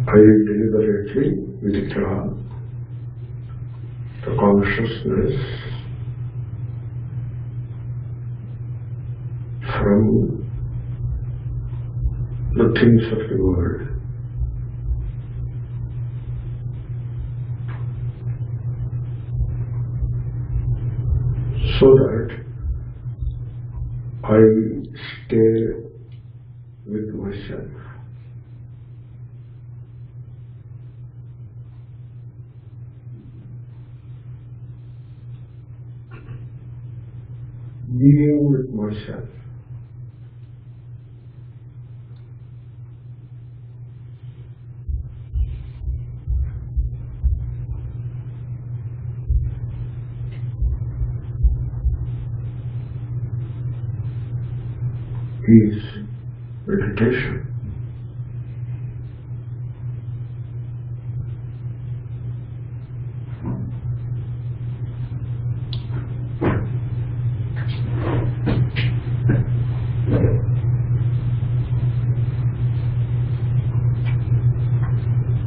I deliberately withdraw the consciousness from the things of the world. So that I stay with myself. Being with myself. Is meditation.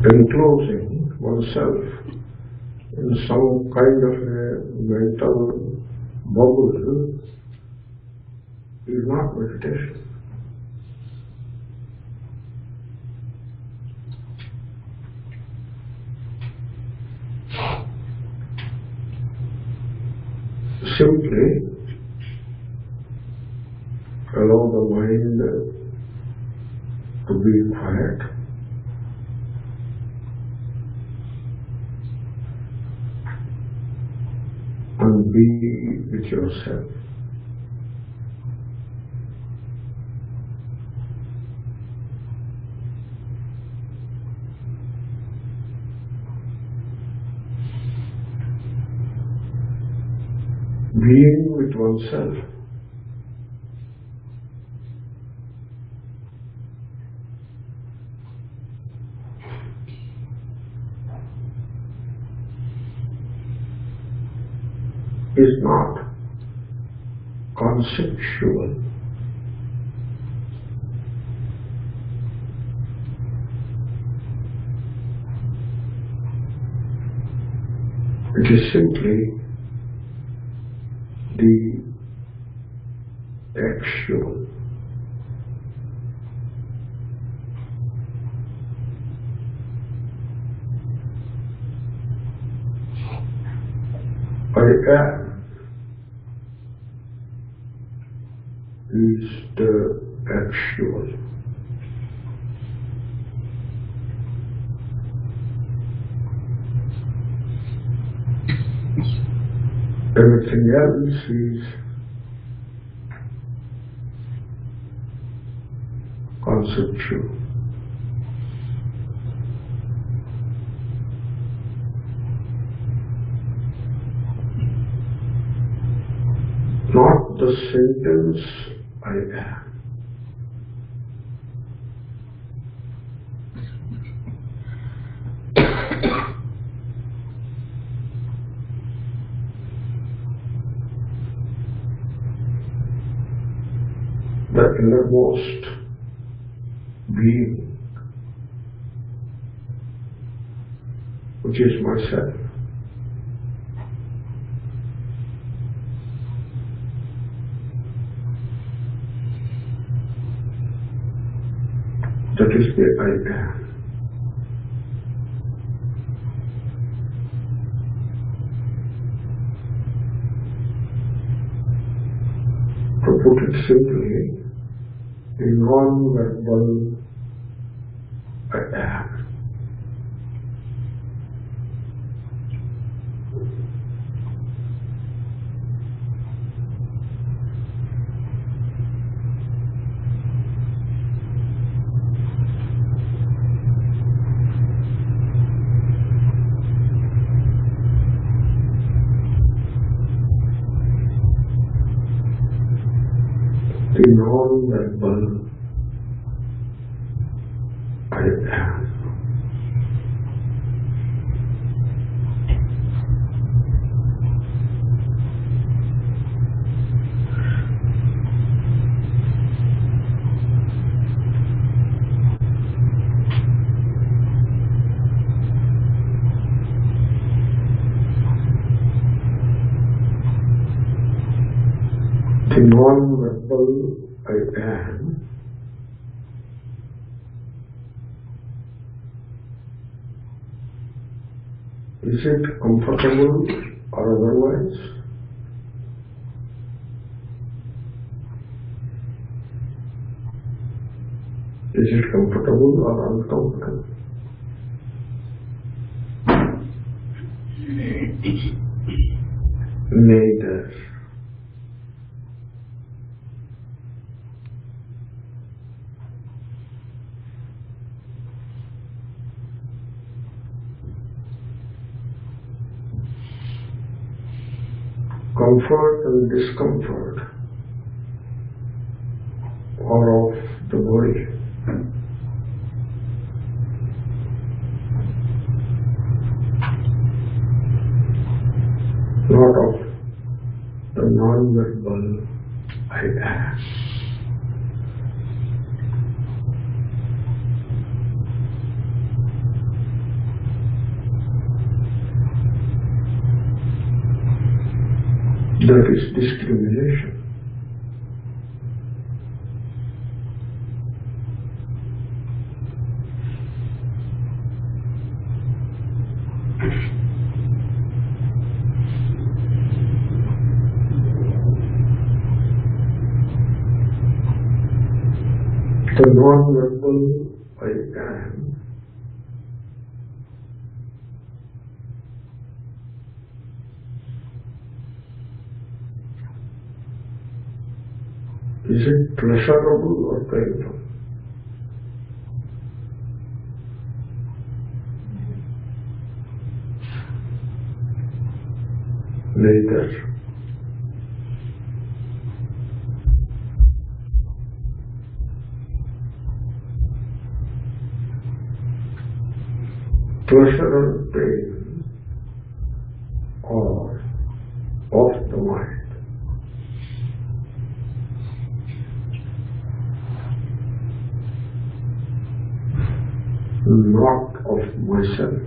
Enclosing oneself in some kind of a mental bubble is not meditation. Simply allow the mind to be quiet and be with yourself. Being with oneself is not conceptual. It is simply the actual. I am is the actual. Everything else is conceptual. Not the sentence I am. The innermost being, which is myself. That is the I am. To put it simply, a non-verbal I am. the non-verbal I am. The non-verbal I am is it comfortable or otherwise? Is it comfortable or uncomfortable? Neither. Comfort and discomfort are of the body. Not of the non-verbal I am. That is discrimination. The non-verbal I am is it pleasurable or painful? Neither. Pleasure and pain are of the mind. Not of myself.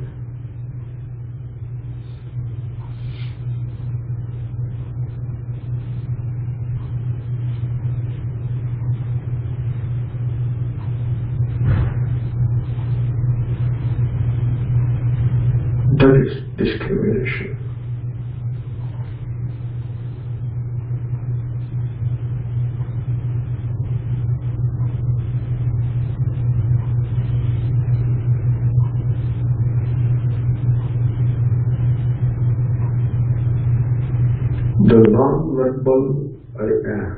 That is discrimination. The non-verbal I am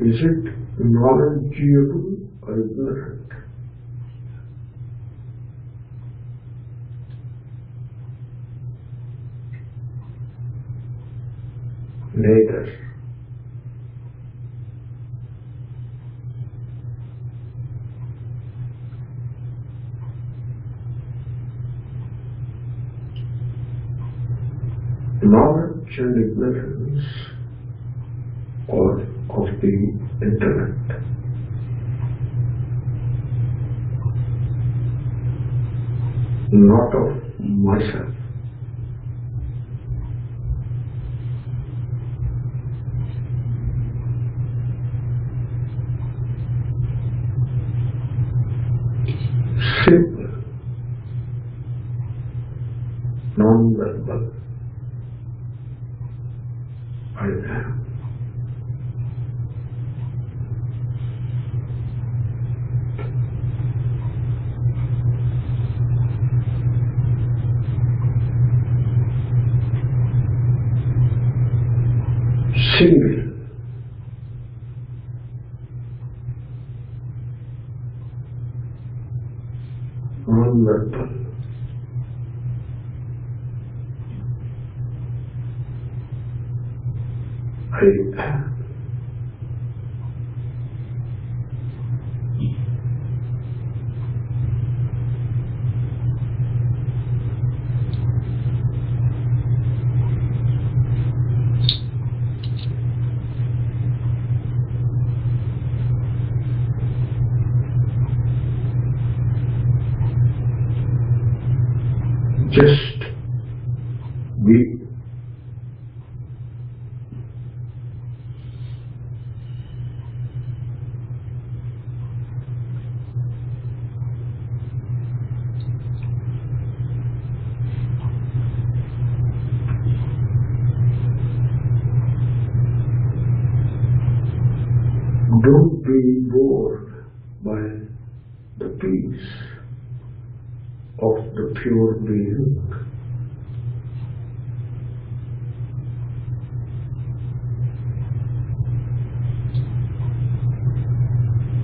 is it knowledgeable or ignorant? Neither. Knowledge and ignorance are of the intellect. Not of myself. Simple, non-verbal I am. Single, non-verbal I. Just be. Don't be bored by the peace of the pure being.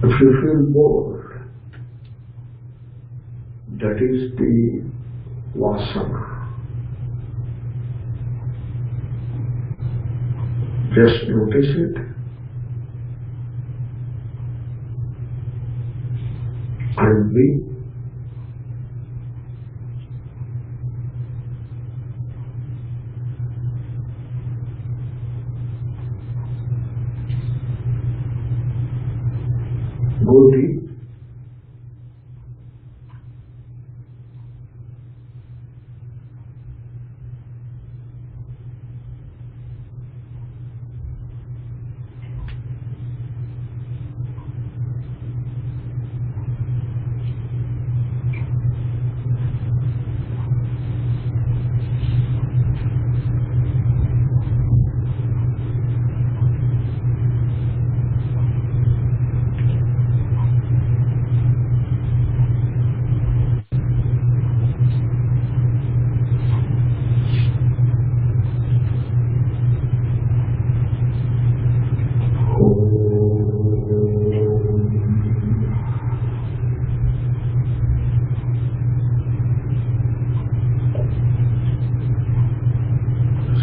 If you feel bored, that is the vasana. Just notice it and be. Go deep.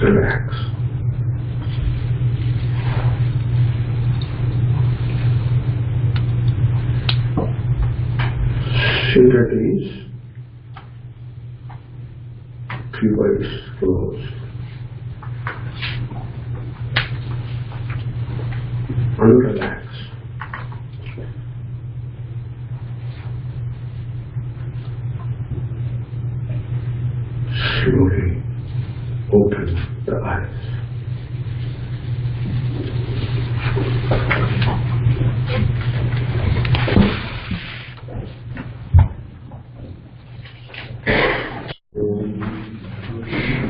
Relax. Sit at ease. Keep eyes closed. And relax. Slowly open the eyes.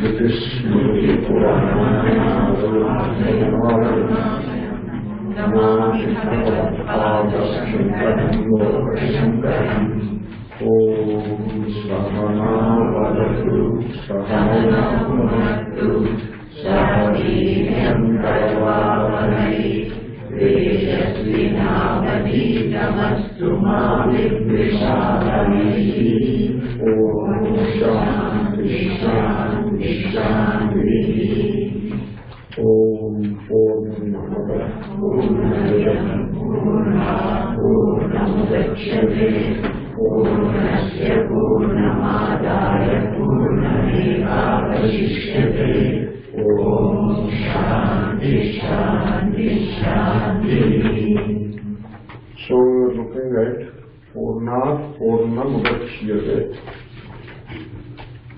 With this So we are looking at Purnamadah.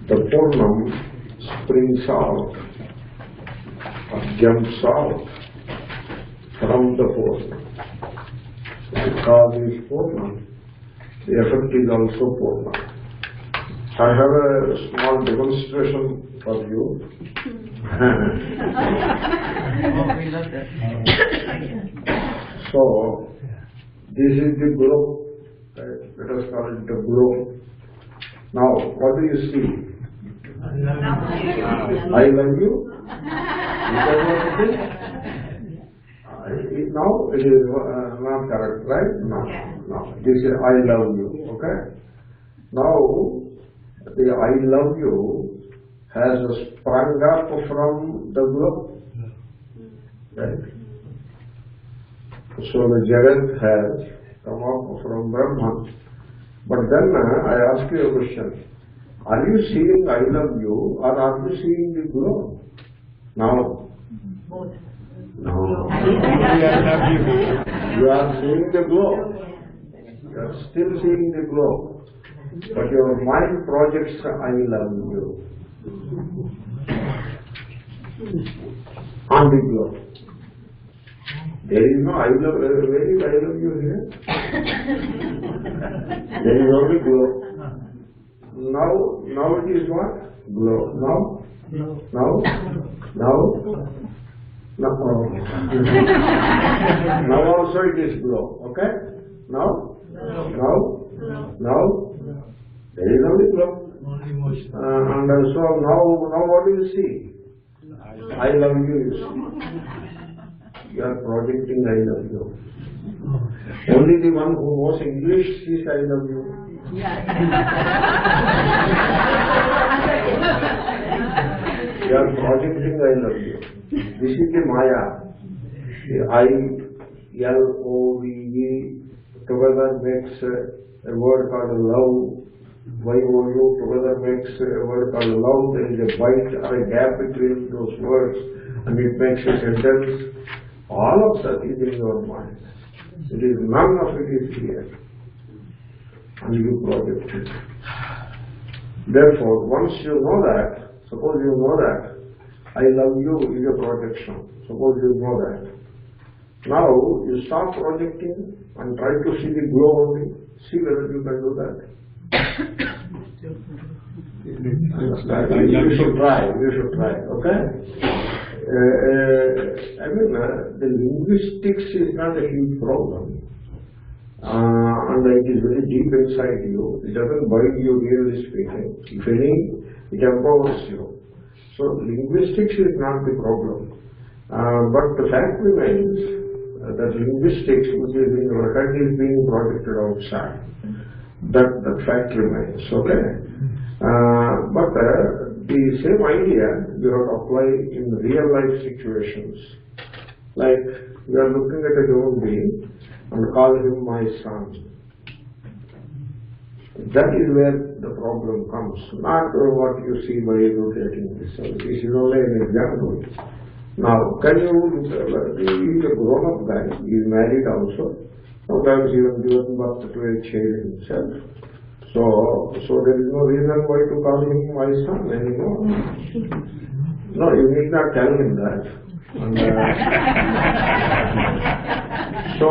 The Purnam springs out or jumps out from the Purnam. The cause is Purnam, the effect is also Purnam. I have a small demonstration for you. So, this is the group, let us call it the group. Now, what do you see? I love you. Now it is not correct, right? No. This is I love you, okay? Now, the I love you has sprung up from the group. Right? So the Jagat has come up from Brahman. But then I ask you a question. Are you seeing I love you or are you seeing the glow? Now? Both. No. You are seeing the glow. You are still seeing the glow. But your mind projects I love you on the glow. There is no I love, where is I love you here? There is only glow. Now it is what? Glow. Now? Now? Now also it is glow. Okay? Now? Now? There is only glow. And so now what do you see? I love you, you see. You are projecting I love you. Only the one who knows English sees I love you. You are projecting I love you. This is the Maya. The I-L-O-V-E together makes a word called love. Y-O-U together makes a word called love. There is a bite or a gap between those words and it makes a sentence. All of that is in your mind. It is none of it is here. And you project it. Therefore, once you know that, suppose you know that, I love you is a projection. Suppose you know that. Now you start projecting and try to see the glow only. See whether you can do that. You should try, okay? The linguistics is not a huge problem. And it is very deep inside you. It doesn't bite you, really speaking. If any, it empowers you. So linguistics is not the problem. But the fact remains that linguistics, which is in your head, is being projected outside. That fact remains, okay? But the same idea you have to apply in real life situations. Like you are looking at a human being and call him my son. That is where the problem comes, not what you see by rotating this. This is only an example. Now, can you, he is a grown-up guy, he is married also, sometimes even given birth to a child himself. So there is no reason why to call him my son anymore. No, you need not tell him that. And, so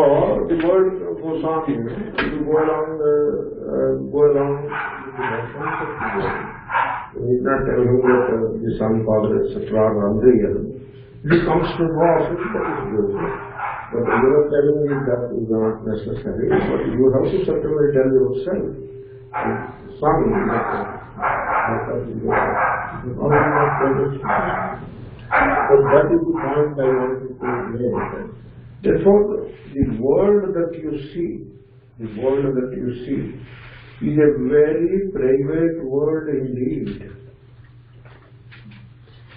the word goes on, you go along with the motions of the word. You need not tell him that the son, father, etc. are unreal. It comes to know of it, that is good. But you are telling me that is not necessary, but you have to certainly tell yourself. Son, but that is the point I wanted to make. Therefore, the world that you see is a very private world indeed.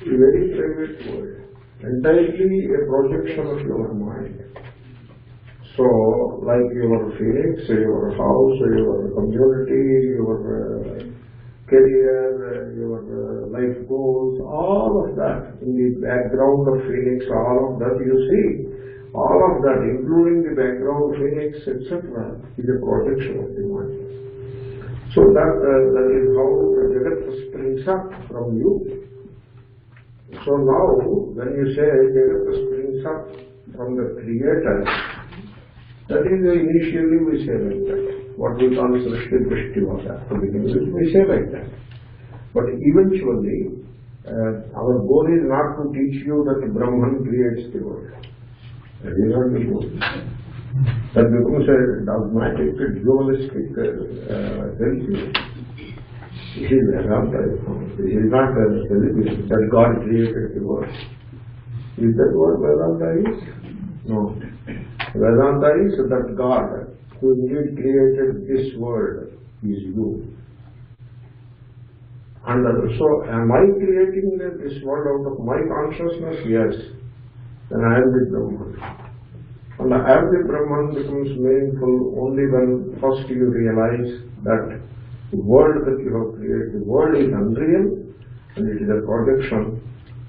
A very private world. Entirely a projection of your mind. So, like your Pheonix, your house, your community, your career, your life goals, all of that in the background of Pheonix, all of that you see, all of that, including the background Pheonix, etc., is a projection of the mind. So that is how the Jagat springs up from you. So now, when you say Jagat springs up from the Creator, that is initially we say like that. What we call Srishti Drishti Vasa. To begin with, we say like that. But eventually, our goal is not to teach you that Brahman creates the world. That is not the goal. That becomes a dogmatic, dualistic religion. This is Vedanta. This is not a religion that God created the world. Is that what Vedanta is? No. Vedanta is that God, who indeed created this world, is you. And so, am I creating this world out of my consciousness? Yes. then I am the Brahman. And I am the Brahman becomes meaningful only when first you realize that the world that you have created, the world is unreal and it is a projection,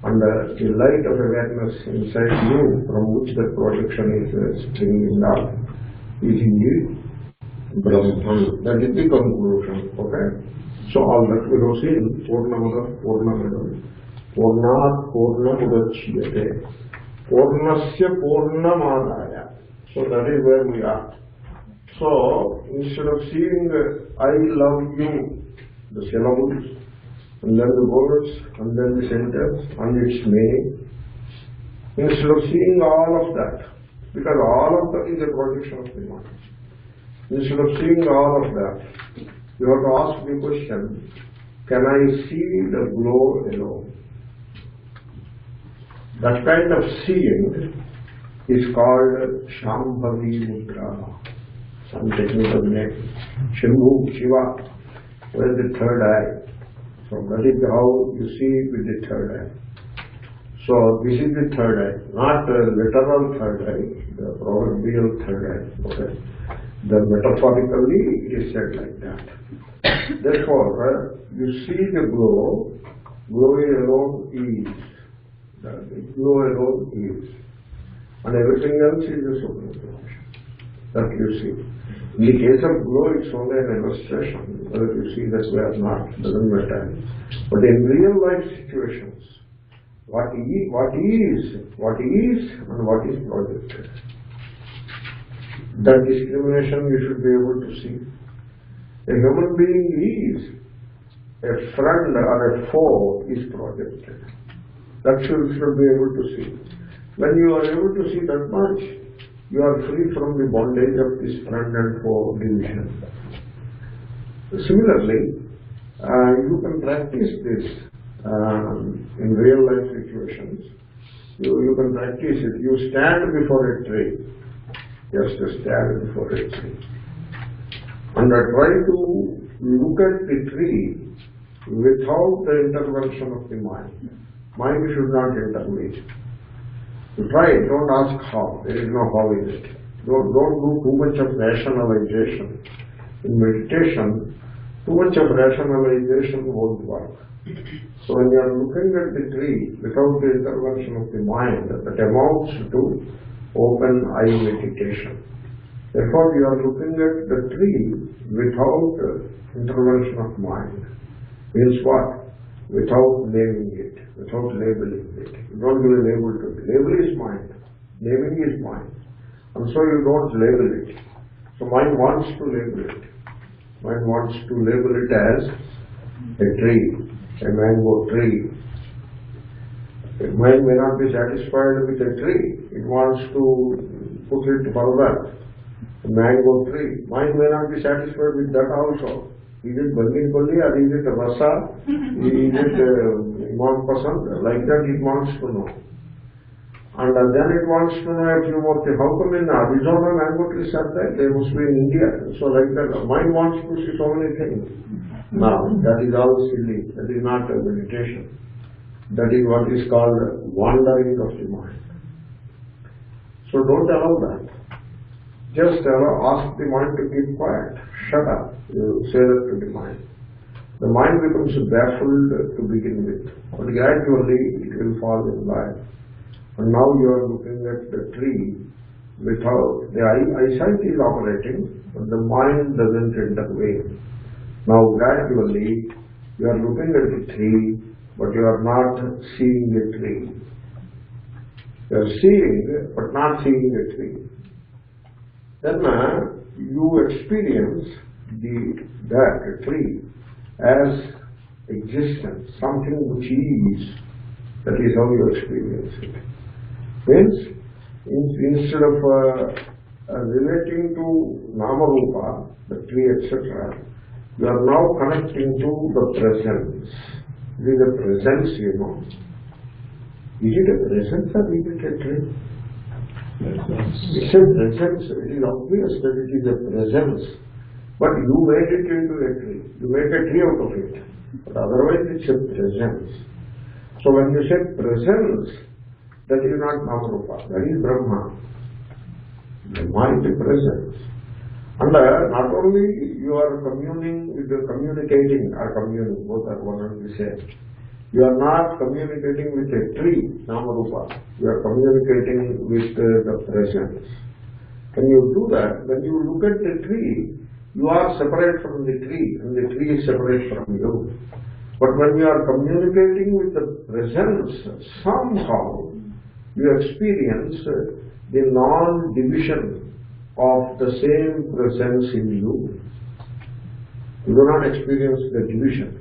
and the light of awareness inside you from which the projection is springing up is indeed Brahman. That is the conclusion. Okay? So all that we have seen, Purnamadah, Purnamidam, Purnat Purnamudachyate, Purnasya Purnamadaya. So that is where we are. So instead of seeing I love you, the syllables, and then the words, and then the sentence, and its meaning, instead of seeing all of that, because all of that is a projection of the mind, instead of seeing all of that, you have to ask the question, can I see the glow alone? That kind of seeing is called Shambhavi Mudra, some technical name. Shambhu, Shiva, where the third eye. So that is how you see with the third eye. So this is the third eye, not the literal third eye, the proverbial third eye. Okay? The metaphorically it is said like that. Therefore, you see the glow, glowing alone is. The glow alone is. And everything else is a superimposition that you see. In the case of glow, it's only an illustration. Whether you see that way or not, doesn't matter. But in real life situations, what is and what is projected. That discrimination you should be able to see. A human being is, a friend or a foe is projected. That you should be able to see. When you are able to see that much, you are free from the bondage of this friend and foe division. Similarly, you can practice this in real life situations. You can practice it. You stand before a tree. Just stand before a tree. And try to look at the tree without the intervention of the mind. Mind should not intervene. You try it, don't ask how. There is no how in it. Don't do too much of rationalization. In meditation, too much of rationalization won't work. So when you are looking at the tree without the intervention of the mind, that amounts to open eye meditation. Therefore, you are looking at the tree without intervention of mind. Means what? Without naming it, without labeling it. You don't give a label to it. Label is mind. Naming is mind. And so you don't label it. So mind wants to label it. Mind wants to label it as a tree, a mango tree. The mind may not be satisfied with a tree. It wants to put it further. A mango tree. Mind may not be satisfied with that also. Is it Bangin Kulli or is it Rasa? Is it Imam Pasand? Like that it wants to know. And then it wants to know a few more things. How come in Arizona mango trees are there? They must be in India. So like that, mind wants to see so many things. Now, that is all silly. That is not a meditation. That is what is called wandering of the mind. So don't allow that. Just ask the mind to keep quiet. Shut up. You say that to the mind. The mind becomes baffled to begin with, but gradually it will fall in line. And now you are looking at the tree without, the eyesight is operating, but the mind doesn't intervene. Now gradually you are looking at the tree, but you are not seeing the tree. You are seeing, but not seeing the tree. Then you experience that tree as existence, something which is. That is how you experience it. Means, instead of relating to Nama-rupa, the tree, etc., you are now connecting to the presence. It is a presence, you know. Is it a presence or is it a tree? It's a presence. It is obvious that it is a presence. But you made it into a tree. You make a tree out of it. But otherwise it's a presence. So when you say presence, That is not Namarupa, that is Brahma. The mighty presence. And not only you are communicating, both are one and the same. You are not communicating with a tree, Namarupa. You are communicating with the presence. When you do that, when you look at the tree, you are separate from the tree, and the tree is separate from you. But when you are communicating with the presence, somehow you experience the non-division of the same presence in you. You do not experience the division.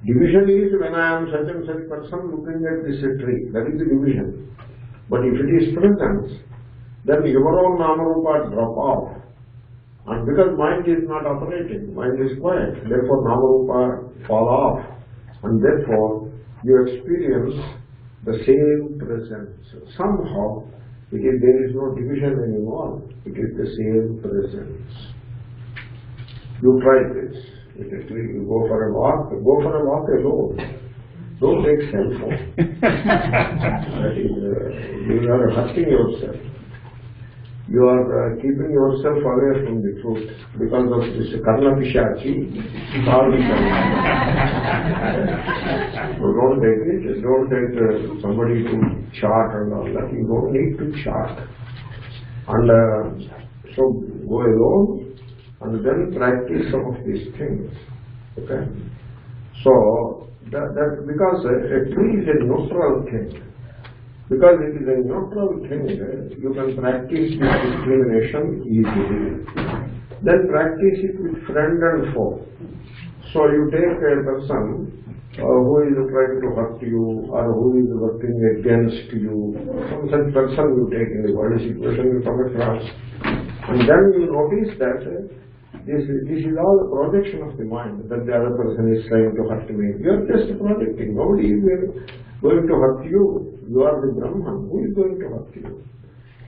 Division is when I am such and such person looking at this tree. That is the division. But if it is presence, then your own Namarupa drop off. And because mind is not operating, mind is quiet, therefore Namarupa fall off. And therefore you experience the same presence. Somehow there is no division anymore. It is the same presence. You try this. You go for a walk alone. Don't take cell phone. That is, you are hurting yourself. You are keeping yourself away from the truth because of this karna pishachi. So don't take it. Don't take somebody to chart and all that. You don't need to chart. And so go alone and then practice some of these things. Okay? So that because a tree is a neutral thing. Because it is a neutral thing, you can practice this discrimination easily. Then practice it with friend and foe. So you take a person who is trying to hurt you or who is working against you. Some such person you take in the world situation you come across. And then you notice that this is all a projection of the mind, that the other person is trying to hurt me. You are just projecting. Nobody is going to hurt you. You are the Brahman. Who is going to hurt you?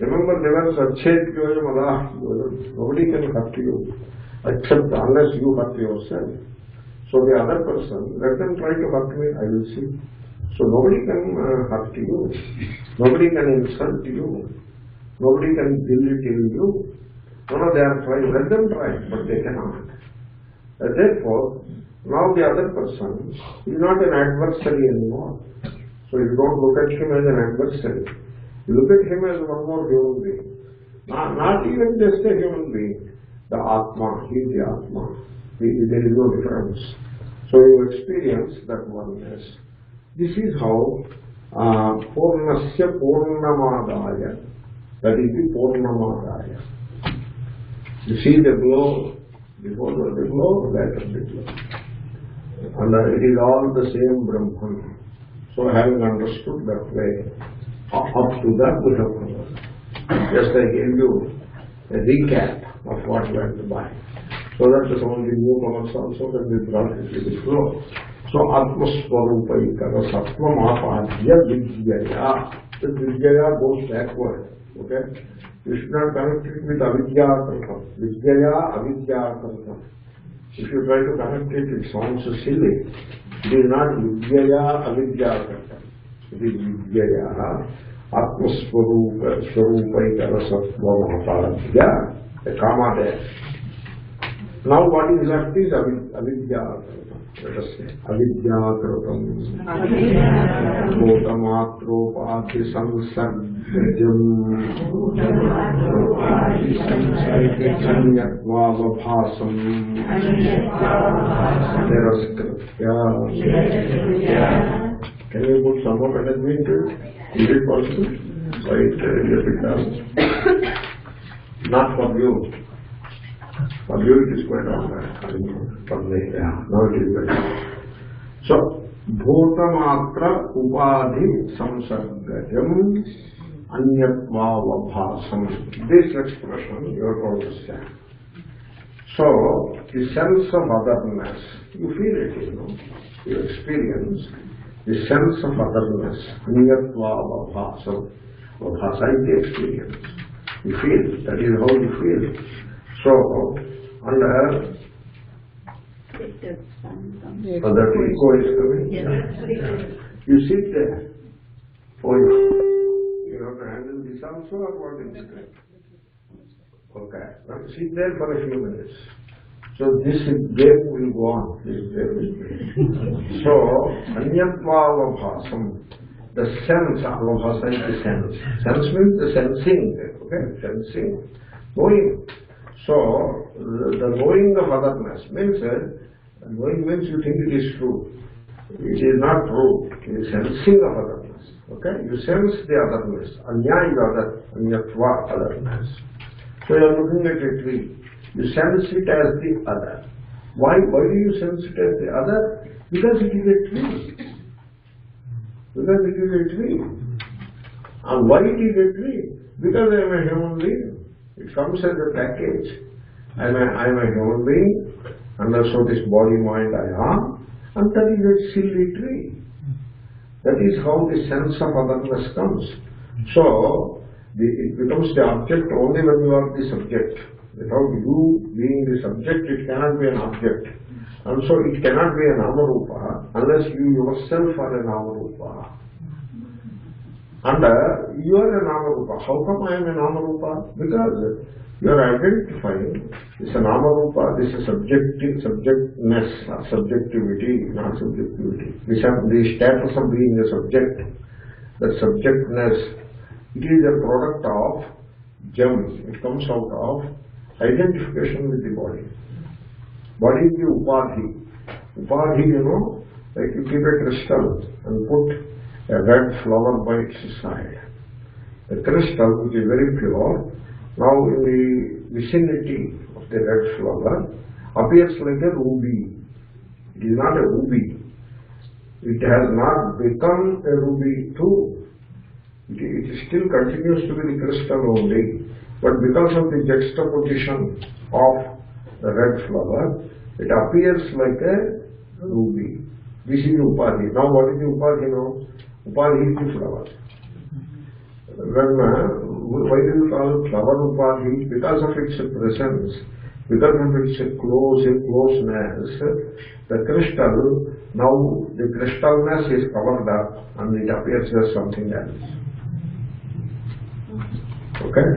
Remember the verse, Achet Kyoya Madah. Nobody can hurt you except unless you hurt yourself. So the other person, let them try to hurt me, I will see. So nobody can hurt you. Nobody can insult you. Nobody can belittle you. No, they are trying. Let them try, but they cannot. Therefore, now the other person is not an adversary anymore. So you don't look at him as an adversary. You look at him as one more human being. Not even just a human being. The Atma, he is the Atma. There is no difference. So you experience that oneness. This is how Purnasya Purnamadaya, that is the Purnamadaya. You see the glow, before the glow, later the glow. And it is all the same Brahman. So having understood that way, up to that we have covered. Just I gave you a recap of what went by. So that some of the newcomers also can be brought into the flow. So Atmaswarupaikara Sattvam Apadhya Vidyaya. The Vidyaya goes backward. Okay? You should not connect it with Avidya Kartam. Vidyaya Avidya Kartam. If you try to connect it, it sounds silly. It is not Vidyaya Avidya Kartam. It is Vidyaya Atmaswarupaikara Sattvam Apadhya. A comma there. Now what is left is Avidya. Let us say Avidya Kratam Bhotamatropati Samsargajam Anyatmavabhasam Niraskritya. Can you put some more energy into it? Is it possible? Right, yes it does. Not for you. For you it is quite all right. Now it is better. So, Bhotamatra Upadhi Samsargajam Anyatvavabhasam. This expression you have to understand. So, the sense of otherness, you feel it, you experience the sense of otherness, Anyatvavabhasam. Vabhasa is the experience. You feel, that is how you feel. So, under that ego is coming. You sit there. Oh, going to handle this also or what is it? Okay. Now sit there for a few minutes. So this game will go on. Please bear with me. So, anyatva bhasam, the sense, avabhasa is the sense. Sense means the sensing. Okay, sensing, knowing. So, the knowing of otherness means, knowing means you think it is true. It is not true. It is sensing of otherness. Okay, you sense the otherness. Anya is other, anyatva, otherness. So you are looking at a tree. You sense it as the other. Why do you sense it as the other? Because it is a tree. Because it is a tree. And why it is a tree? Because I am a human being. It comes as a package. I am a human being, and so this body, mind I am, and that is a silly tree. That is how the sense of otherness comes. So, it becomes the object only when you are the subject. Without you being the subject, it cannot be an object. And so it cannot be a Namarupa unless you yourself are a Namarupa. And you are a Namarupa. How come I am a Namarupa? Because you are identifying this is a Namarupa, this is subjectness, not subjectivity, not subjectivity. The status of being a subject, the subjectness, it is a product of jam. It comes out of identification with the body. Body is the upadhi. Upadhi, you know, like you keep a crystal and put a red flower by its side. The crystal, which is very pure, now in the vicinity of the red flower, appears like a ruby. It is not a ruby. It has not become a ruby too. It still continues to be the crystal only, but because of the juxtaposition of the red flower, it appears like a ruby. This is upadhi. Now what is the upadhi now? Upadhi is the flower. Why do you call it flower upadhi? Because of its presence, because of its closeness, the crystal, now the crystalness is covered up and it appears as something else. Okay?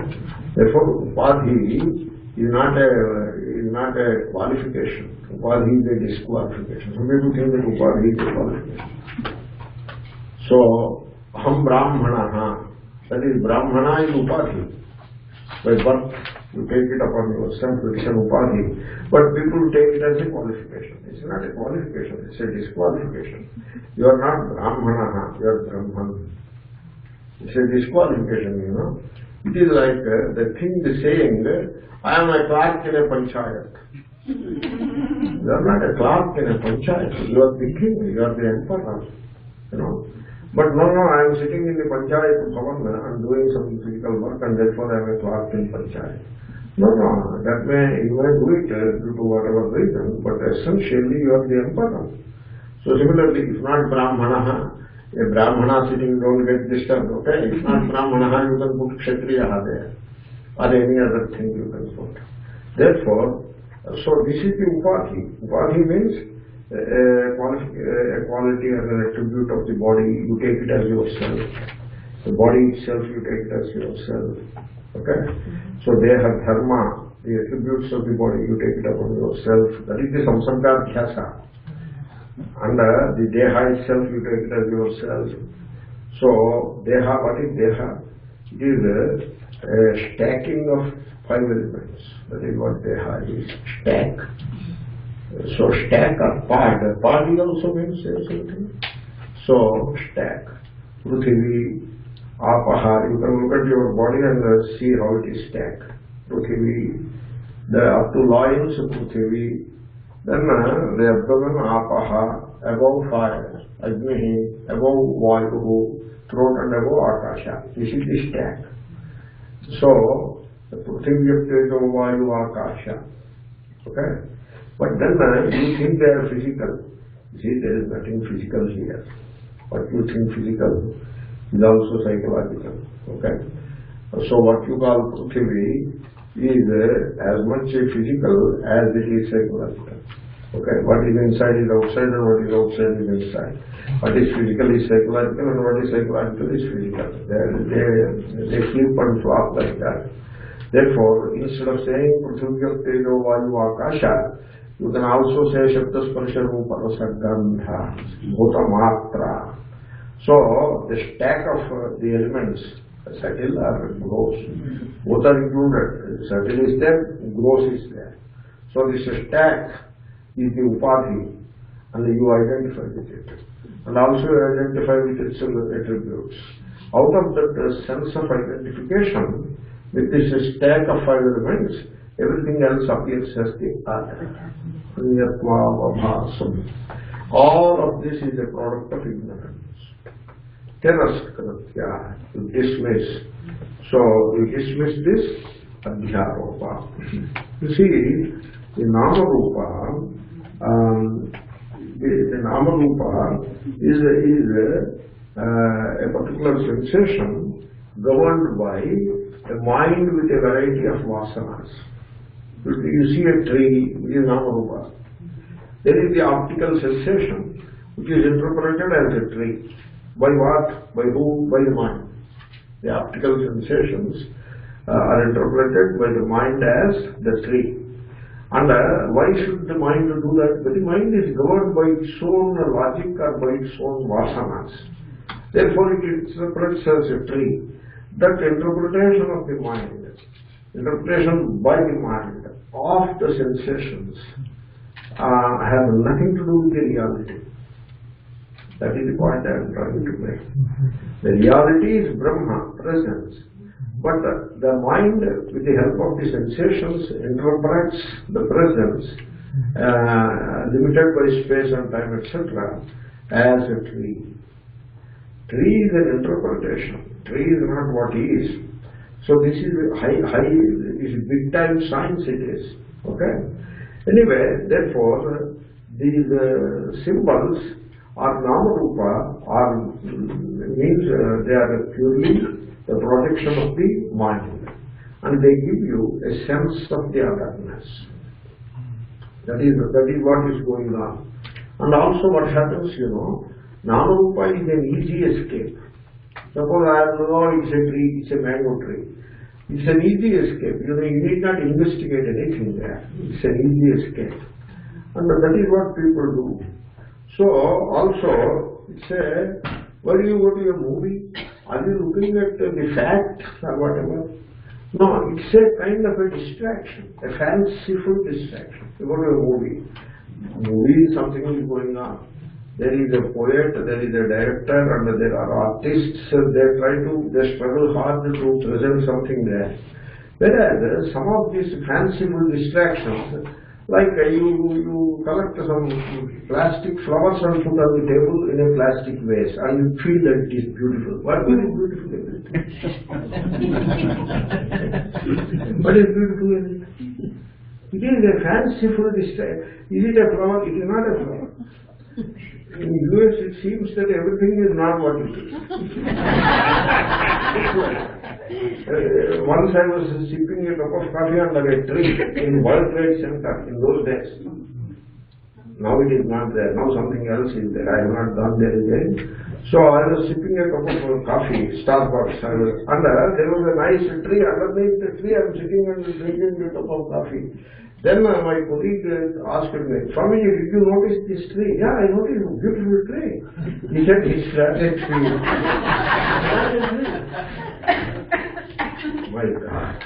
Therefore, upadhi is not a qualification. Upadhi is a disqualification. Some people think that upadhi is a qualification. So, aham brahmanaha, that is, brahmana is upadhi. By birth, you take it upon yourself, it is an upadhi. But people take it as a qualification. It's not a qualification, it's a disqualification. You are not brahmanaha, you are brahman. It's a disqualification, you know. It is like the thing saying, I am a clerk in a panchayat. You are not a clerk in a panchayat. You are the king, you are the emperor. You know. But no, I am sitting in the panchayat bhavan and doing some physical work and therefore I am a clerk in panchayat. No, that you may do it due to whatever reason, but essentially you are the emperor. So similarly, if not brahmana, a brahmana sitting don't get disturbed, okay? If not brahmana, you can put kshatriyaha there, or any other thing you can put. Therefore, so this is the upadhi. Upadhi means a quality or an attribute of the body, you take it as yourself. The body itself, you take it as yourself. Okay? So they have dharma, the attributes of the body, you take it upon yourself. That is the samsarga dhyasa. And the deha itself, you take it as yourself. So, deha, what is deha? It is a stacking of 5 elements. That is what deha is. Stack. So, stack or pad. Pad also means something. So, stack. Pruthivi, apaha. You can look at your body and see how it is stacked. Pruthivi. Up to loins, Pruthivi. Then the abdomen, apaha, above fire, agnihi, above vayu, throat and above akasha. This is the stack. So, the prithvi, tejo, vayu, akasha. Okay? But then you think they are physical. You see, there is nothing physical here. What you think physical is also psychological. Okay? So, what you call prithvi is as much physical as it is psychological. Okay, what is inside is outside and what is outside is inside. What is physical is psychological and what is psychological is physical. They flip and flop like that. Therefore, instead of saying Prithvya Tejo Vayu Akasha, you can also say Shabda Sparsha Rupa Rasa Gandha, Bhuta Matra. So, the stack of the elements, subtle or gross, both are included. Subtle is there, gross is there. So, this stack is the upadhi, and you identify with it. And also identify with its attributes. Out of that sense of identification, with this stack of 5 elements, everything else appears as the other. All of this is a product of ignorance. Terraskratya, you dismiss. So you dismiss this adhyaropa. You see, the nama rupa, the nama rupa is a particular sensation governed by a mind with a variety of vasanas. You see a tree, which is nama rupa. There is the optical sensation, which is interpreted as a tree. By what? By who? By the mind. The optical sensations are interpreted by the mind as the tree. And why should the mind do that? But the mind is governed by its own logic or by its own vasanas. Therefore it interprets as a tree. That interpretation of the mind, interpretation by the mind of the sensations have nothing to do with the reality. That is the point I am trying to make. The reality is Brahma, presence. But the mind, with the help of the sensations, interprets the presence, limited by space and time, etc., as a tree. Tree is an interpretation. Tree is not what is. So this is this is big time science it is. Okay? Anyway, therefore, these symbols are nama-rupa, means they are purely the projection of the mind, and they give you a sense of the otherness. That is what is going on. And also what happens, nama-rupa is an easy escape. Suppose I know it's a tree, it's a mango tree. It's an easy escape. You need not investigate anything there. It's an easy escape. And that is what people do. So also, it's when you go to a movie, are you looking at the fact or whatever? No, it's a kind of a distraction, a fanciful distraction. You go to a movie. Movie, something is going on. There is a poet, there is a director, and there are artists. They struggle hard to present something there. Whereas some of these fanciful distractions, like you collect some plastic flowers and put on the table in a plastic vase, and you feel that it is beautiful. What is beautiful in it? What is beautiful in it? It is a fanciful distraction. Is it a flower? It is not a flower. In the US, it seems that everything is not what it is. Once I was sipping a cup of coffee under a tree in World Trade Center in those days. Now it is not there. Now something else is there. I have not gone there again. So I was sipping a cup of coffee, Starbucks, and there was a nice tree. Underneath the tree, I am sitting and drinking a cup of coffee. Then my colleague asked me, Swami, did you notice this tree? Yeah, I noticed a beautiful tree. He said, it's not a tree. My God.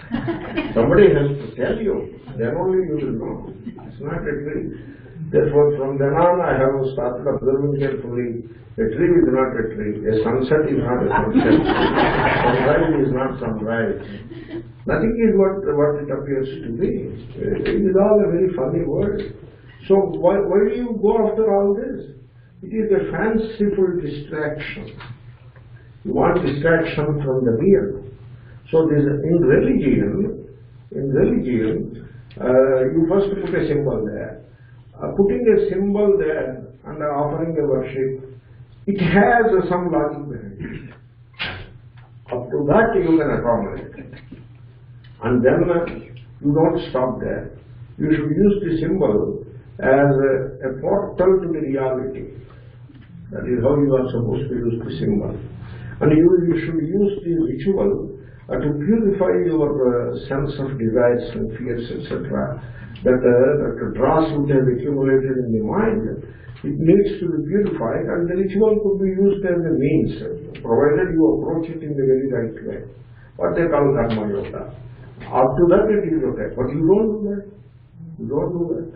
Somebody has to tell you. Then only you will know. It's not a tree. Therefore, from then on, I have started observing carefully. A tree is not a tree. A sunset is not a sunset. Sunrise is not sunrise. Nothing is what it appears to be. It is all a very funny word. So why do you go after all this? It is a fanciful distraction. You want distraction from the real. So this, in religion, you first put a symbol there. Putting a symbol there and offering a worship, it has some logic behind it. Up to that you can accommodate. And then you don't stop there. You should use the symbol as a portal to the reality. That is how you are supposed to use the symbol. And you should use the ritual to purify your sense of desires and fears, etc. That dross which has accumulated in the mind, it needs to be purified, and the ritual could be used as a means, provided you approach it in the very right way. What they call karma yoga. Up to that it is okay, but you don't do that. You don't do that.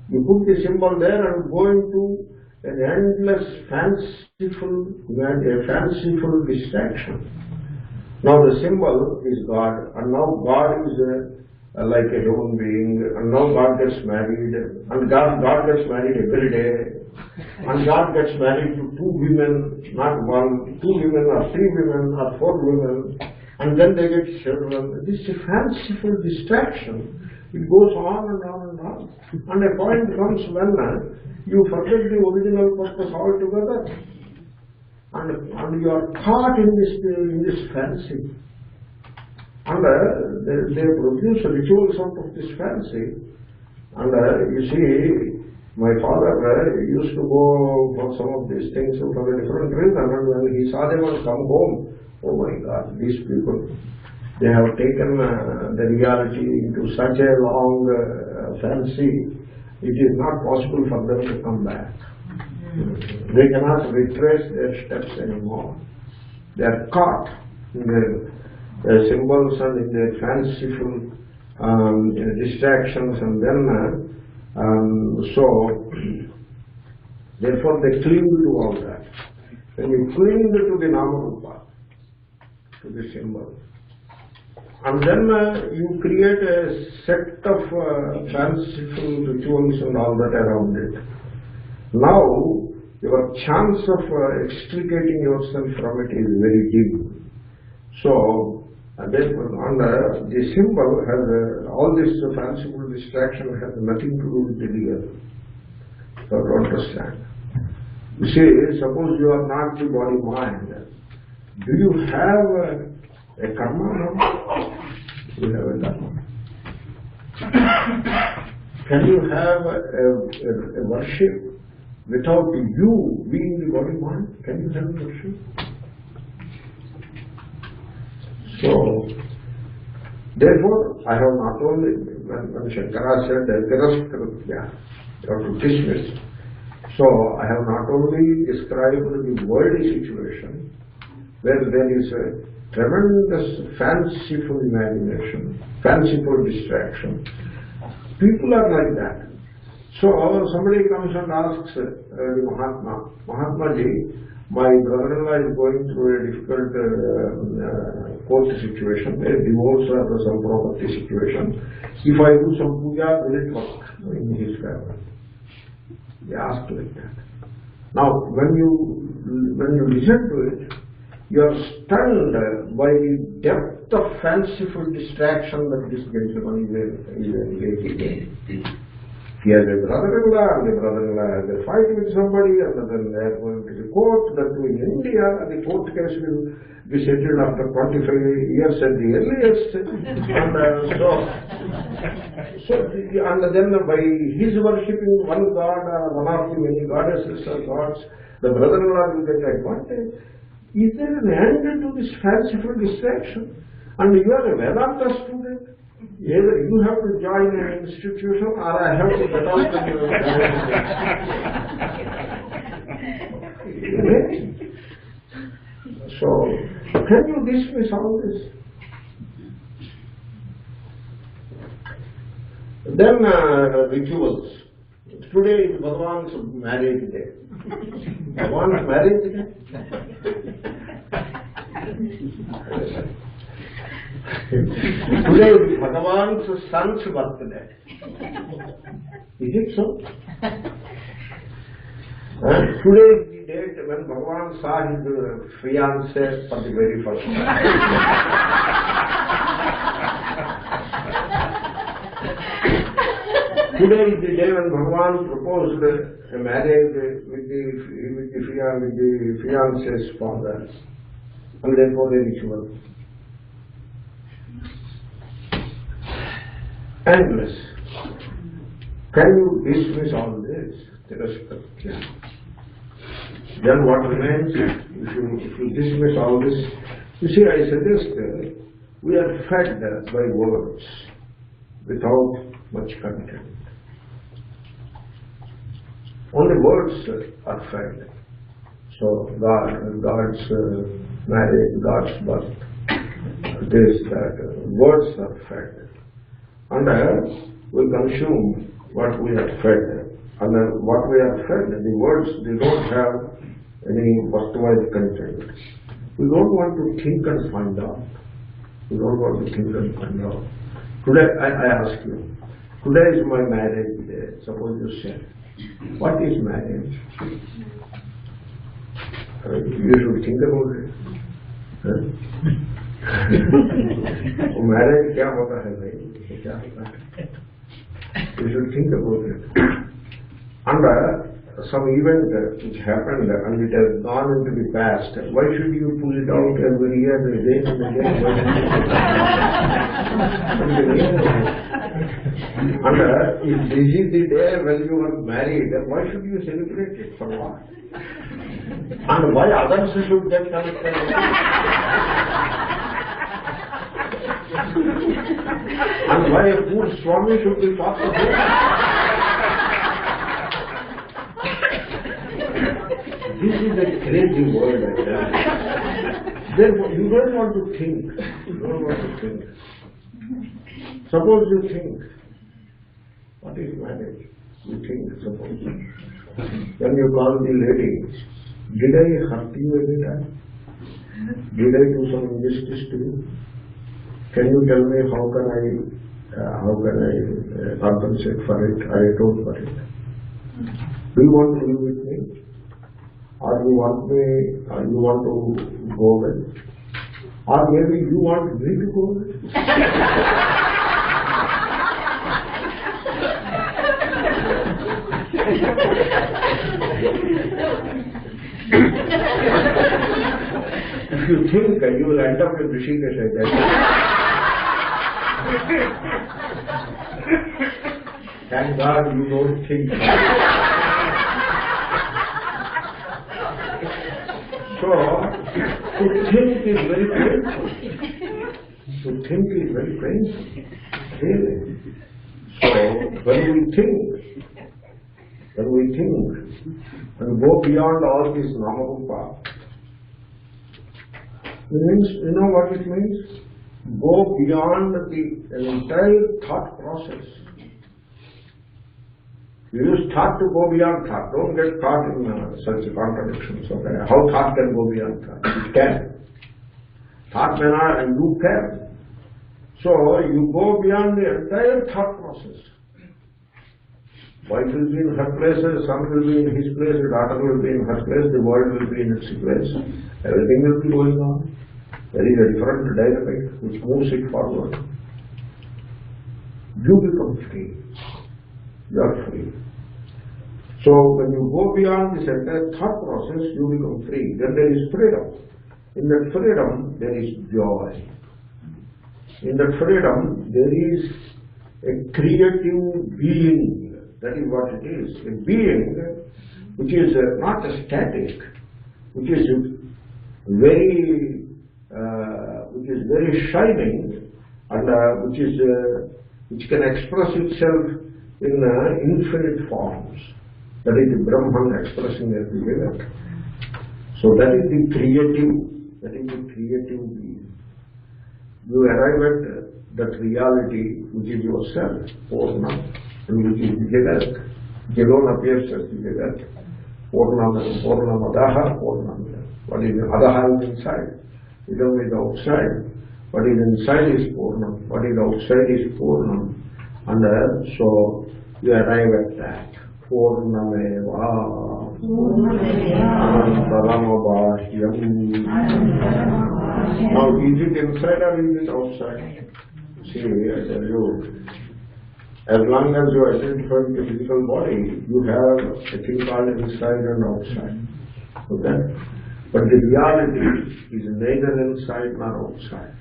You put the symbol there and go into an endless fanciful distraction. Now the symbol is God, and now God is like a human being, and now God gets married, and God gets married every day, and God gets married to 2 women, not 1, 2 women or 3 women or 4 women, and then they get children. This is a fanciful distraction. It goes on and on and on. And a point comes when you forget the original purpose altogether. And you are caught in this fancy. And they produce rituals out of this fancy. And you see, my father used to go for some of these things for a different reason. And when he saw them come home, oh my God, these people, they have taken the reality into such a long fancy, it is not possible for them to come back. They cannot retrace their steps anymore. They are caught in their symbols and in their fanciful distractions, and then so therefore they cling to all that. When you cling to the Namarupa, to the symbol, and then you create a set of fanciful rituals and all that around it. Now, your chance of extricating yourself from it is very dim. So, the symbol has all this fanciful distraction has nothing to do with the real. So, to understand. You see, suppose you are not the body-mind. Do you have a karma now? You have a karma. Can you have a worship without you being the body mind? Can you have a worship? So, therefore, I have not only, when Shankara said, Tiraskritya, you have to dismiss. So, I have not only described the worldly situation, where there is a tremendous fanciful imagination, fanciful distraction. People are like that. So somebody comes and asks the Mahatmaji, my brother-in-law is going through a difficult court situation, a divorce or some property situation. If I do some puja, will it work in his family? They ask like that. Now, when you listen to it, you are stunned by the depth of fanciful distraction that this gentleman is engaging in. He has a brother-in-law, and the brother-in-law has a fight with somebody, and then they are going to the court, that in India, and the court case will be settled after 25 years at the earliest. And then by his worshipping one god, one of the many goddesses or gods, the brother-in-law will get advantage. Is there an end to this fanciful distraction? And you are a Vedanta student. Either you have to join an institution or I have to get out of the So, can you dismiss all this? Then rituals. Today is Bhagavan's marriage day. Bhagavan's marriage day? Today is Bhagavan's son's birthday. Is it so? Today is the date when Bhagavan saw his fiancée for the very first time. Today is the day when Bhagavan proposed a marriage with the fiancée's father, and therefore a ritual. Endless. Can you dismiss all this? Then what remains? If you dismiss all this, you see, I suggest we are fed by words without much content. Only words are fed. So God's marriage, God's birth, this, that, words are fed. And we consume what we are fed. And what we are fed, the words, they don't have any worthwhile content. We don't want to think and find out. We don't want to think and find out. Today, I ask you, today is my marriage day. Suppose you say, what is marriage? You should think about it. Marriage क्या होता है भाई? क्या होता है? You should think about it. And some event which happened and it has gone into the past, why should you pull it out every year, again and again? And if this is the day when you were married, why should you celebrate it? For what? And why others should get connected? And why a poor Swami should be part of it? This is a crazy world, I tell you. Therefore, you don't want to think. You don't want to think. Suppose you think, what is marriage? You think, suppose. When you call the lady, did I hurt you every time? Did I do some injustice to you? Can you tell me how can I compensate for it? I atone for it. Do you want to live with me? Or you want to go with? Or maybe you want me to go with? If you think, you will end up with Rishikesh, I tell you. Thank God you don't think. So, to think is very painful. To think is very painful. Really. So, when we think and go beyond all this Namarupa, means, you know what it means? Go beyond the entire thought process. You use thought to go beyond thought. Don't get caught in such contradictions. Okay? How thought can go beyond thought? It can. Thought may not, and you can. So you go beyond the entire thought process. Wife will be in her place, son will be in his place, daughter will be in her place, the world will be in its place. Everything will be going on. There is a different dynamic which moves it forward. You become free. You are free. So when you go beyond this entire thought process, you become free. Then there is freedom. In that freedom, there is joy. In that freedom, there is a creative being. That is what it is. A being which is not static, which is very shining, and which can express itself in infinite forms. That is the Brahman expressing everywhere. So that is the creative being. You arrive at that reality which is yourself, Purna, and which is Jagat. Jagan appears as the Jagat. Purnamadah, Purnamadah. What is the Adaha is inside. Idam is outside. What is inside is Purnam. What is outside is Purnam. And so you arrive at that. Purnameva. Bhasyam. Now is it inside or is it outside? See, I tell you, as long as you identify with the physical body, you have a thing called inside and outside. Okay? But the reality is neither inside nor outside.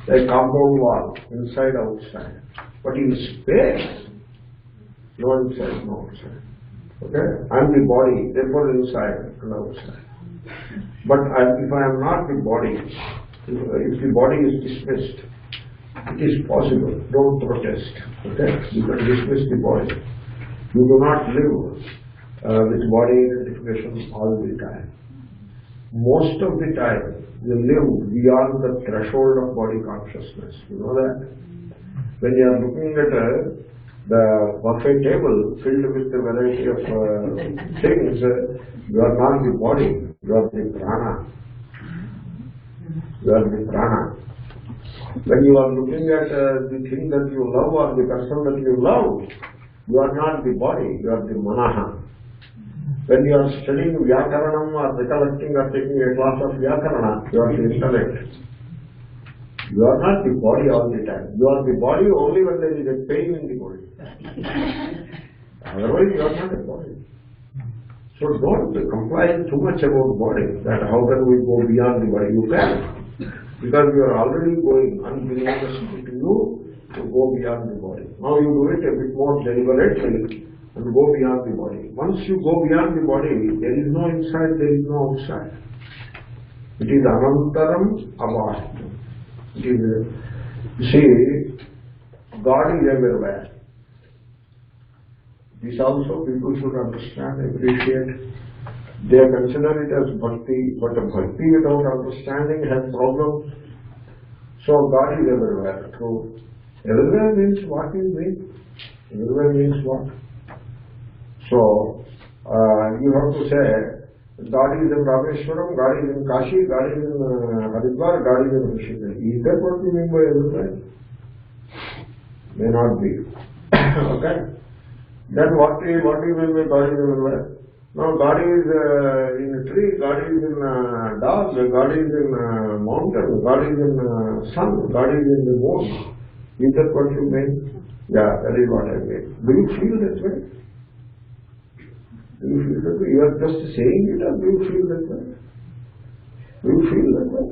Like compound wall, inside, outside. But in space, No inside, no outside. Okay? I am the body, therefore inside and outside. But if I am not the body, if the body is dismissed, it is possible. Don't protest. Okay? You can dismiss the body. You do not live with body identification all the time. Most of the time, you live beyond the threshold of body consciousness. You know that? When you are looking at the buffet table filled with a variety of things, you are not the body, you are the prana. You are the prana. When you are looking at the thing that you love or the person that you love, you are not the body, you are the manaha. When you are studying Vyakaranam or recollecting or taking a class of Vyakarana, you are the intellect. You are not the body all the time. You are the body only when there is a pain in the body. Otherwise, you are not a body. So don't complain too much about body, that how can we go beyond the body. You can. Because you are already going unbeknownst to you to go beyond the body. Now you do it a bit more deliberately and go beyond the body. Once you go beyond the body, there is no inside, there is no outside. It is anantaram avastam. It is, you see, God is everywhere. This also people should understand, appreciate. They consider it as bhakti, but a bhakti without understanding has problems. So God is everywhere. So everywhere means what is mean? Everywhere means what? So you have to say God is in Rameshwaram, God is in Kashi, God is in Haridwar, God is in Rishikesh. Is that what you mean by everywhere? May not be. Okay? Then what do you mean by God is everywhere? Now God is in a tree, God is in a dog, God is in a mountain, God is in the sun, God is in the moon. Is that what you mean? Yeah, that is what I mean. Do you feel that way? Do you feel that way? You are just saying it, or do you feel that way? Do you feel that way?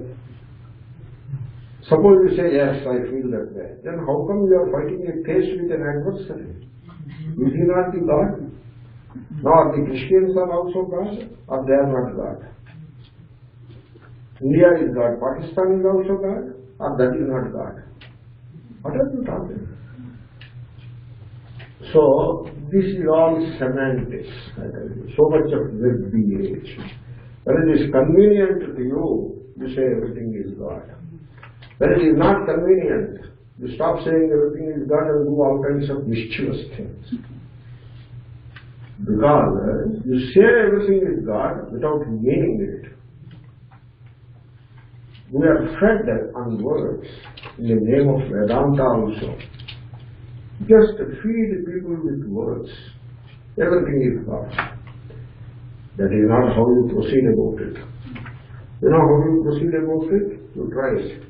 Suppose you say, yes, I feel that way. Then how come you are fighting a case with an adversary? Is he not the God? Now, the Christians are also God, or they are not God? India is God, Pakistan is also God, or that is not God? What are you talking? So, this is all semantics, I tell you. So much of verbiage. When it is convenient to you, you say everything is God. When it is not convenient, you stop saying everything is God and do all kinds of mischievous things. Because you say everything is God without meaning it. We are fed on words in the name of Vedanta also. Just feed people with words. Everything is God. That is not how you proceed about it. You know how you proceed about it? You try it.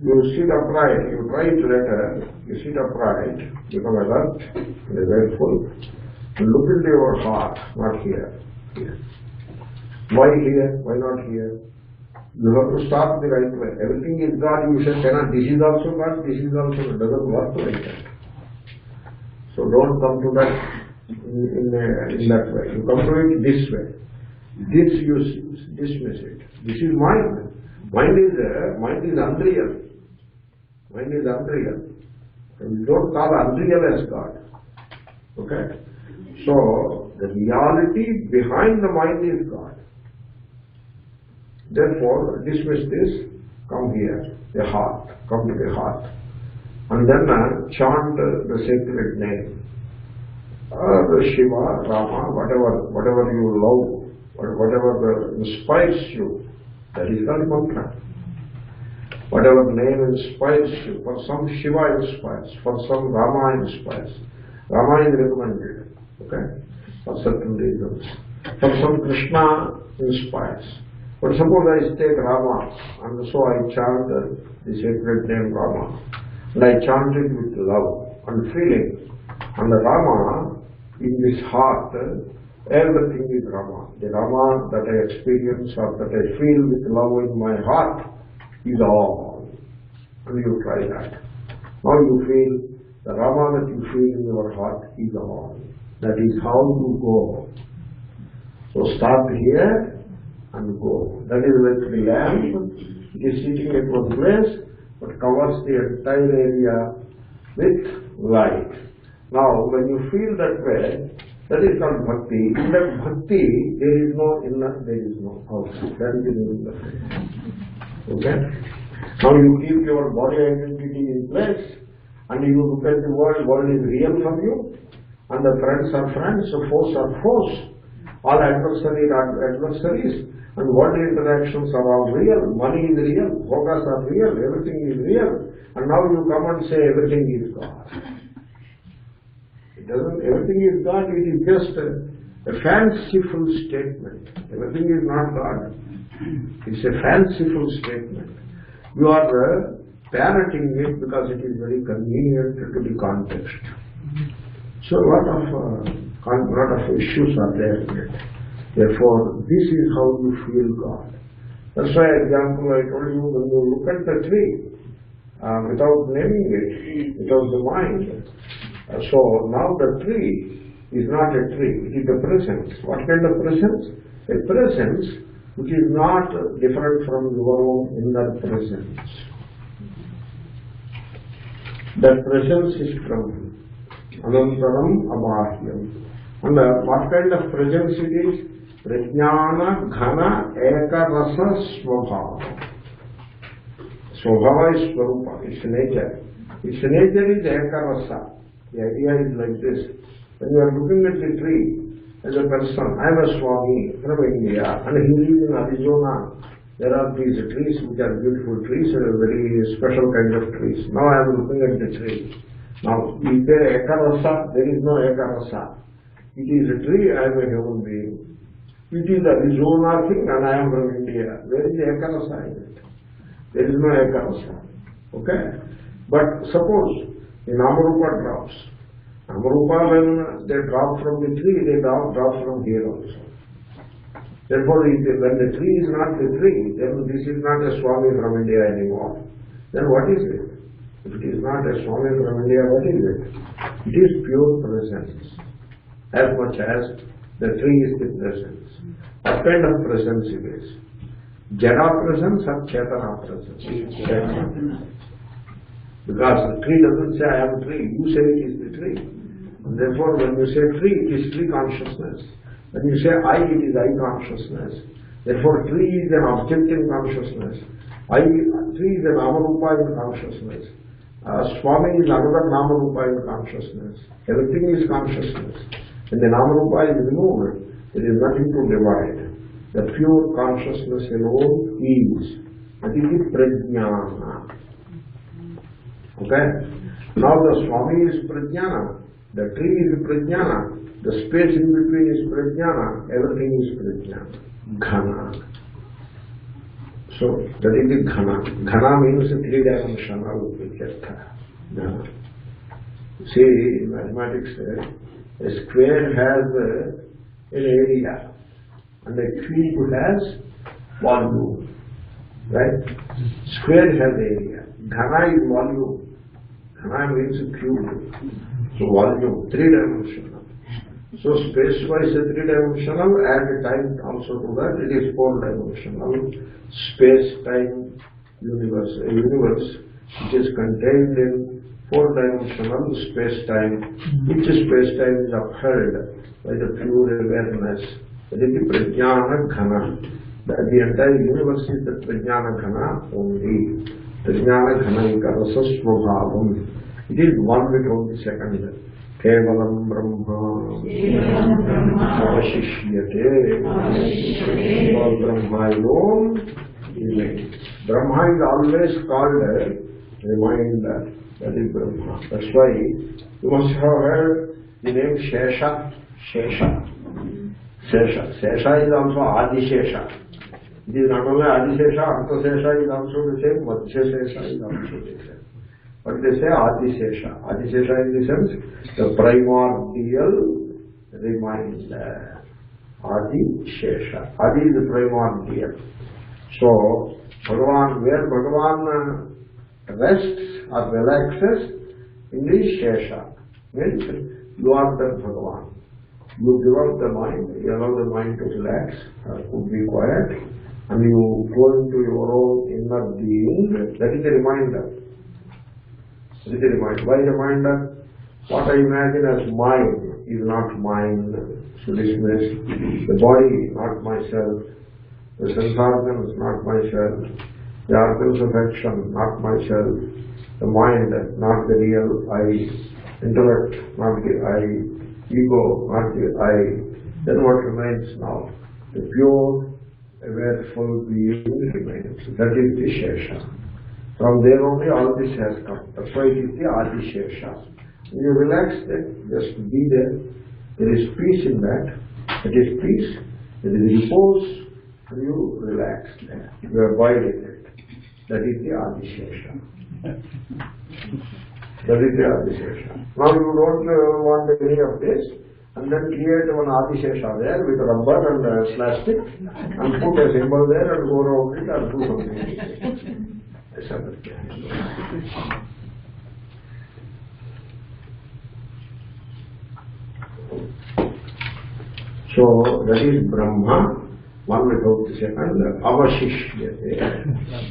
You sit upright, you try it later, you sit upright, become alert, and awakeful, and look into your heart, not here. Here. Why here? Why not here? You have to start the right way. Everything is God, you say, cannot, this is also God, this is also God. It doesn't work like that. So don't come to that in that way. You come to it this way. This you dismiss it. This is mind. Mind is unreal. Mind is unreal. You don't call unreal as God. Okay? So the reality behind the mind is God. Therefore, dismiss this, come here, the heart, come to the heart. And then chant the sacred name. Shiva, Rama, whatever you love, whatever inspires you, that is called mantra. Whatever name inspires you, for some Shiva inspires, for some Rama inspires. Rama is recommended, okay, for certain reasons. For some Krishna inspires. But suppose I take Rama, and so I chant the sacred name Rama, and I chant it with love and feeling. And the Rama, in this heart, everything is Rama. The Rama that I experience or that I feel with love in my heart is all. And you try that. Now you feel The Rama that you feel in your heart is all. That is how you go. So start here and go. That is like the lamp. It is sitting at one place, but covers the entire area with light. Now, when you feel that way, that is called bhakti. In that bhakti, there is no inner, there is no outside. That is the meaning of it. Okay? Now you keep your body identity in place, and you look at the world is real for you, and the friends are friends, the foes are foes, all adversaries are adversaries, and world interactions are all real, money is real, bhogas are real, everything is real, and now you come and say everything is God. It doesn't, everything is God, it is just a fanciful statement. Everything is not God. It's a fanciful statement. You are parroting it because it is very convenient to the context. So a lot of issues are there in it. Therefore, this is how you feel God. That's why, example, I told you, when you look at the tree, without naming it, without the mind. So now the tree is not a tree, it is a presence. What kind of presence? A presence which is not different from your own inner presence. That presence is from Anantaram Abahyam. And what kind of presence it is? Prajnana Ghana Eka Rasa Swabhava. Swabhava is Swarupa, it's nature. Its nature is Eka Rasa. The idea is like this. When you are looking at the tree, as a person, I am a Swami from India, and he lives in Arizona. There are these trees which are beautiful trees, very special kind of trees. Now I am looking at the tree. Now, is there Ekarasa? There is no Ekarasa. It is a tree, I am a human being. It is Arizona thing, and I am from India. Where is the Ekarasa in it? There is no Ekarasa. Okay? But suppose the Namarupa drops. Namarupa, when they drop from the tree, they drop from here also. Therefore, when the tree is not the tree, then this is not a Swami from India anymore. Then what is it? If it is not a Swami from India, what is it? It is pure presence. As much as the tree is the presence. What kind of presence it is? Jada presence or Chetana presence? Chetana. Because the tree doesn't say I am a tree, you say it is the tree. And therefore when you say tree, it is tree consciousness. When you say I, it is I consciousness. Therefore tree is an object in consciousness. Tree is an Namarupa in consciousness. Swami is another Namarupa in consciousness. Everything is consciousness. When the Namarupa is removed, there is nothing to divide. The pure consciousness alone is. That is the prajnana. Okay? Now the Swami is prajnana, the tree is prajnana, the space in between is prajnana, everything is prajnana. Ghana. So that is the ghana. Ghana means three-dimensional Ghana. See, in mathematics, a square has an area and a cube has volume. Right? Square has area. Ghana is volume. Ghana means cube. So volume, three-dimensional. So space-wise three-dimensional, add time also to that, it is four-dimensional. Space-time universe, a universe which is contained in four-dimensional space-time. Each space-time is upheld by the pure awareness. That is the Prajnana Ghana. The entire universe is the Prajnana Ghana only. Prajnana Ghana Rasa Swabhavam. It is one without the second. Kevalam Brahma Avashishyate. For Brahma alone remains. Brahma is always called a reminder. That is Brahma. That's why you must have heard the name Shesha. Shesha. Shesha. Shesha is also Adishesha. It is not only Adishesha, Arthashesha is also the same, Madhyashesha is also the same. But they say Adishesha. Adishesha in the sense, the primordial reminder. Adishesha. Adi is the primordial. So, Bhagavan, where Bhagavan rests or relaxes, in this Shesha, means you are that Bhagavan. You give up the mind, you allow the mind to relax, could be quiet, and you go into your own inner being. That is the reminder. That is the reminder. Why reminder? What I imagine as mind is not mine. So this means the body, not myself. The sense organs, not myself. The organs of action, not myself. The mind, not the real I. Intellect, not the I. Ego, not the I. Then what remains now? The pure, awareful being remains. That is the Shesha. From there only all this has come. That's why it is the Adi Shesha. When you relax there, just be there. There is peace in that. It is peace. There is repose. And you relax there. You abide in it. That is the Adi Shesha. That is the Adi Shesha. Now you don't want any of this, and then create one Adi Shesha there with rubber and plastic, and put a symbol there and go around it and do something. So that is Brahma, one without the second, avashishyate,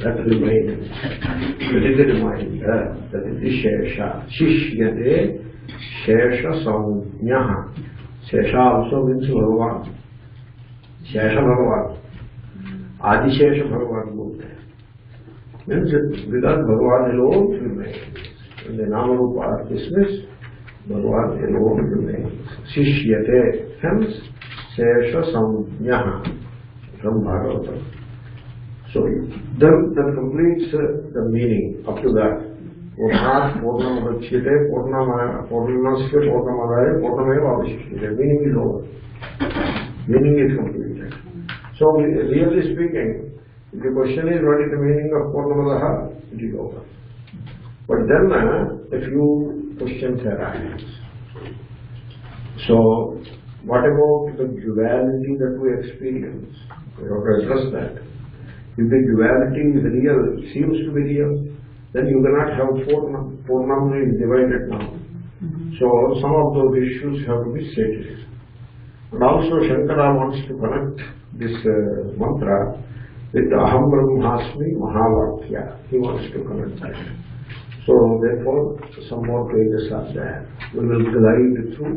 that remains. That is the reminder, that is the Shesha. Shishyate, Shesha Saumyaha. Shesha also means Bhagavan. Shesha Bhagavan. Adi Shesha Bhagavan both. Means because Bhagavan alone remains. When the Nama Rupa are dismissed, Bhagavan alone remains. Shishyate, hence Shesha Saumyaha from Bhagavatam. So that completes the meaning up to that. Purnat Purnamudachyate Purnasya Purnamadaya Purnameva Avashishyate. Meaning is over. Meaning is completed. So really speaking, if the question is what is the meaning of Purnamadaha, it is over. But then a few questions arise. So what about the duality that we experience? We have to address that. If the duality is real, seems to be real, then you cannot have Purnam is divided now. So some of those issues have to be settled. And also Shankara wants to connect this mantra with Aham Brahmasmi Mahavakya. He wants to connect that. So therefore some more pages are there. We will glide through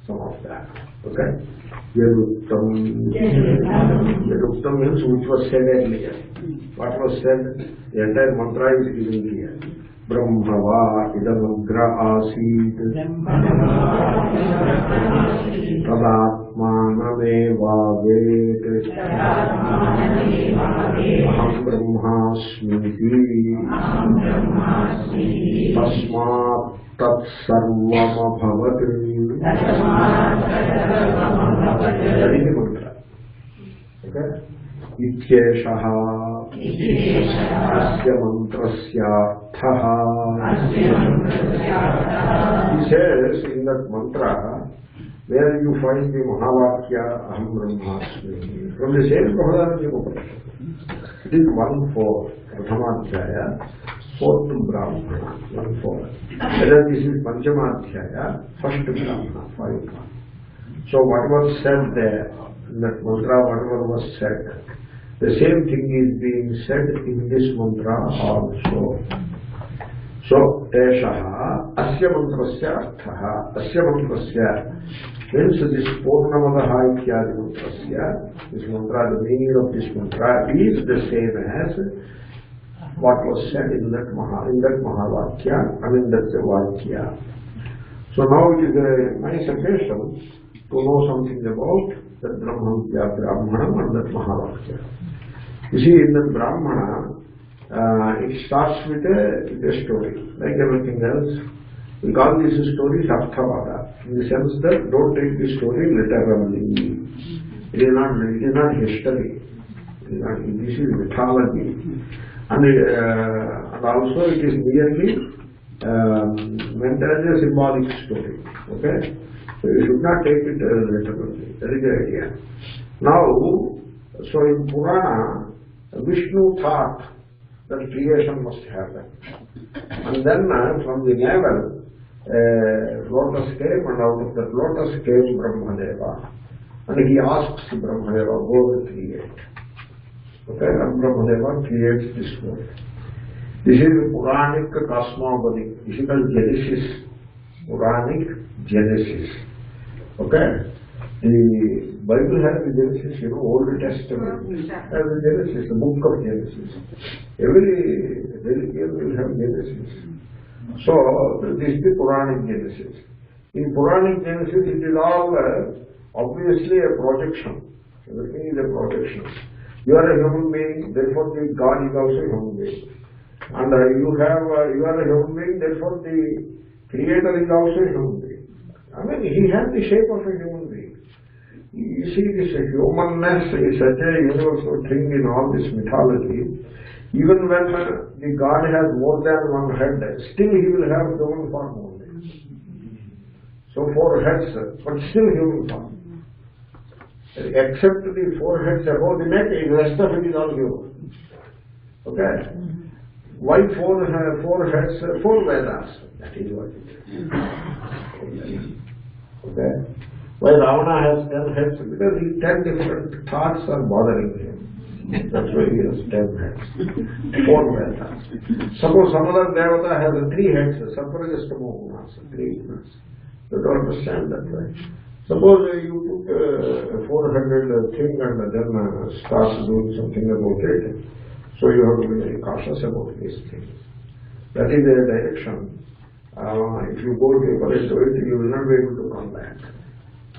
some of that. Okay? Yaduktam means which was said earlier. What was said? The entire mantra is given here. Brahmava idamagra asid tadatmanameva ved aham brahmasmiti tasmat tat sarvamabhavat. That is the mantra. Okay? Ityeshaha asya mantrasyarthaha. He says in that mantra, where you find the Mahavakya Aham Brahmasmi, from the same Brhadaranyakopanishad. It is 1-4, Prathamadhyaya, 4th Brahmana, 1-4. Whether this is Panchamadhyaya, 1st Brahmana, 5-1. So what was said there, in that mantra, whatever was said, the same thing is being said in this mantra also. So, Eshaha, Asya Mantrasya Arthaha, Asya Mantrasya, means this Purnamadaha Ityadi Mantrasya, this mantra, the meaning of this mantra is the same as what was said in that Mahavakya, and in that Vakya. So now it is a nice occasion to know something about that Brahmana and that Mahavakya. You see, in that Brahmana, it starts with a story, like everything else. We call these stories Arthavada, in the sense that don't take the story literally. It is not history. This is mythology. And also it is merely meant as a symbolic story. Okay? So you should not take it literally. That is the idea. Now, so in Purana, Vishnu thought that creation must happen. And then from the navel, lotus came, and out of that lotus came Brahmadeva. And he asks Brahmadeva, go and create. Okay, and Brahmadeva creates this world. This is Puranic cosmogony. This is called Genesis. Puranic Genesis. Okay? The Bible has the Genesis, Old Testament has the Genesis, the book of Genesis. Every religion will have Genesis. So, this is the Puranic Genesis. In Puranic Genesis, it is all obviously a projection. Everything is a projection. You are a human being, therefore the God is also a human being. And you are a human being, therefore the Creator is also a human being. I mean, he has the shape of a human being. You see, this humanness is such a universal thing in all this mythology. Even when the God has more than one head, still he will have human form only. So 4 heads, but still human form. Except the 4 heads above the neck, the rest of it is all human. Okay? Why 4 heads? 4 Vedas. That is what it is. Okay? Why Ravana has 10 heads? Because his 10 different thoughts are bothering him. That's why he has 10 heads. 4 Vedas. Suppose some other Devata has 3 heads, Sattva-Rajastamo-Gunas, 3 gunas. You don't understand that, right? Suppose you put a 400 thing and then start doing something about it. So you have to be very cautious about these things. That is a direction. If you go deeper into it, you will not be able to come back.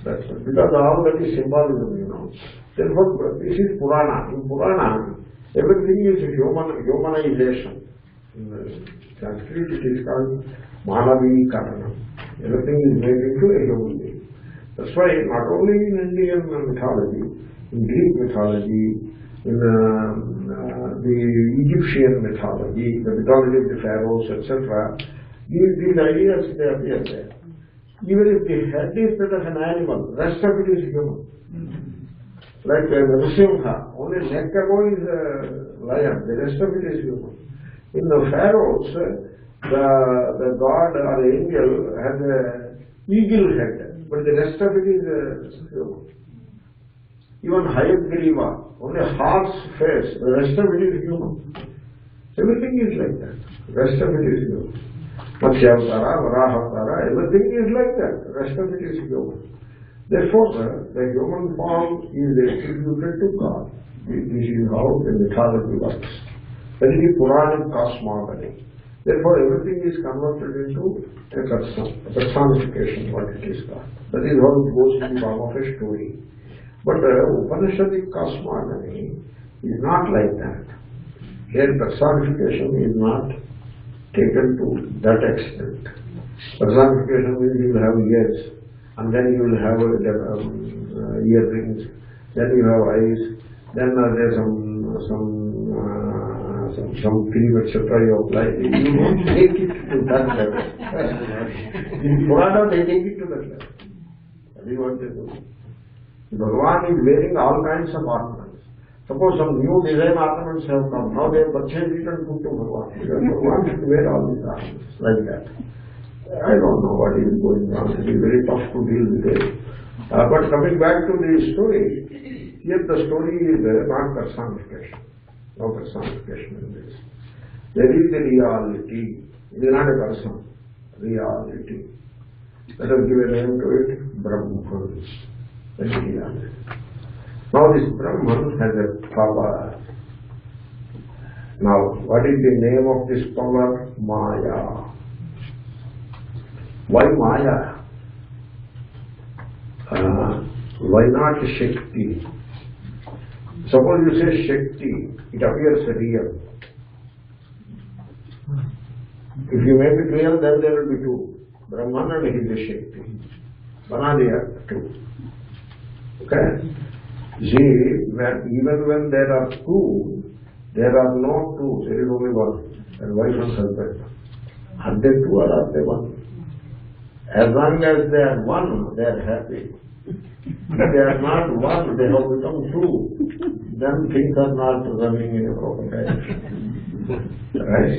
That's it. Because all that is symbolism, Therefore, this is Purana. In Purana, everything is humanization. In Sanskrit, it is called Manavi-karana. Everything is made into a human being. That's why not only in Indian mythology, in Greek mythology, in the Egyptian mythology, the mythology of the pharaohs, etc., these ideas, they appear there. Even if the head is that of an animal, the rest of it is human. Like Bhasyam, only neck above is a lion, the rest of it is human. In the pharaohs, the god or the angel has an eagle head, but the rest of it is human. Even Hayagriva, only a horse face, the rest of it is human. Everything is like that. The rest of it is human. Matsyavatara, Varahavatara, everything is like that. The rest of it is human. Therefore, the human form is attributed to God. This is how the mythology works. That is the Puranic cosmogony. Therefore, everything is converted into a personification, what it is called. That is how it goes in the form of a story. But Upanishadic cosmogony is not like that. Here, personification is not taken to that extent. Personification means you will have ears, and then you will have earrings, then you have eyes, then there is some cream, etc. you apply. You don't take it to that level. In Purana, they take it to that level. That is what they do. Bhagavan is wearing all kinds of ornaments. Suppose some new design ornaments have come. Now they have purchased it and put to Bhagavan. Because Bhagavan should wear all these ornaments like that. I don't know what is going on. It is very tough to deal with it. But coming back to the story, here the story is not personification. No personification in this. There is the reality. It is not a person. Reality. Let us give a name to it, Brahman. That is reality. Now this Brahman has a power. Now, what is the name of this power? Maya. Why Maya? Why not Shakti? Suppose you say Shakti, it appears real. If you make it real, then there will be 2. Brahman and his Shakti. Banadiya 2. Okay? See, even when there are 2, there are no 2, there is only 1. And wife and husband. Are they 2 or are they 1? As long as they are 1, they are happy. If they are not 1, they have become 2. Then things are not running in a proper direction. Right?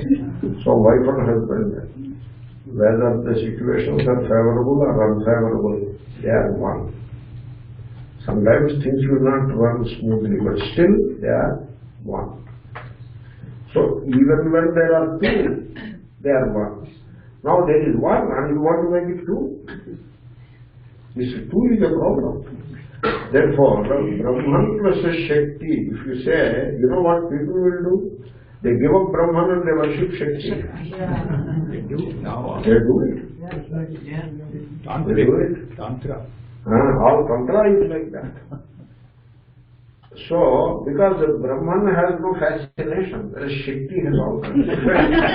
So wife and husband, whether the situations are favorable or unfavorable, they are one. Sometimes things will not run smoothly, but still they are one. So even when there are two, they are one. Now there is one and you want to make it two. This two is a problem. Therefore, Brahman plus Shakti, if you say, you know what people will do? They give up Brahman and they worship Shakti. They do now. They do it. They do it. Tantra. All Tantra is like that. So, because Brahman has no fascination, whereas Shakti has all kinds of fascination.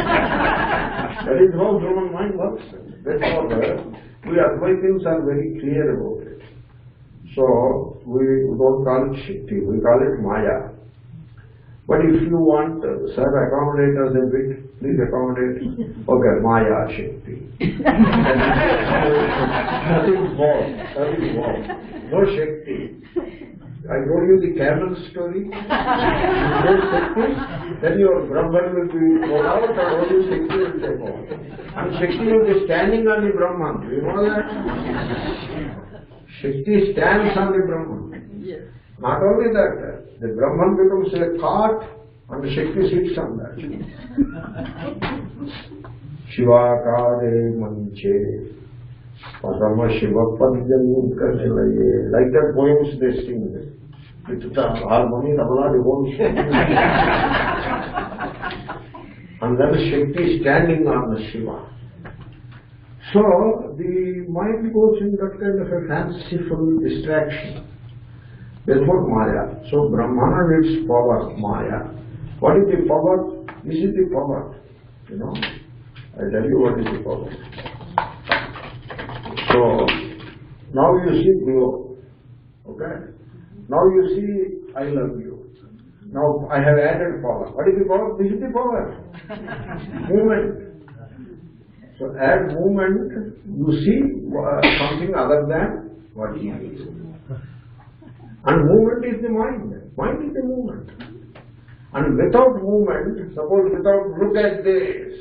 That is how human mind works. Therefore, we Advaitins are very clear about it. So, we don't call it Shakti, we call it Maya. But if you want, sir, accommodate us a bit, please accommodate. Okay, Maya, Shakti. Nothing more, nothing more. No Shakti. I told you the camel story. You don't Shakti, then your Brahman will be thrown out and only Shakti will take over. And Shakti will be standing on the Brahman. Do you know that? Shakti stands on the Brahman. Yes. Not only that, the Brahman becomes a cart and the Shakti sits on that. Shivakare manche Parama Shiva Panjam Kasilaye. Like that poems they sing. With harmony, tabla, the whole and then Shakti is standing on the Shiva. So the mind goes in that kind of a fanciful distraction. Therefore Maya. So Brahmana needs power, Maya. What is the power? This is the power. You know, I tell you what is the power. So now you see glow. Okay? Now you see I love you. Now I have added power. What is the power? This is the power. Movement. So add movement, you see something other than what you is. And movement is the mind. Mind is the movement. And without movement, suppose without look at this,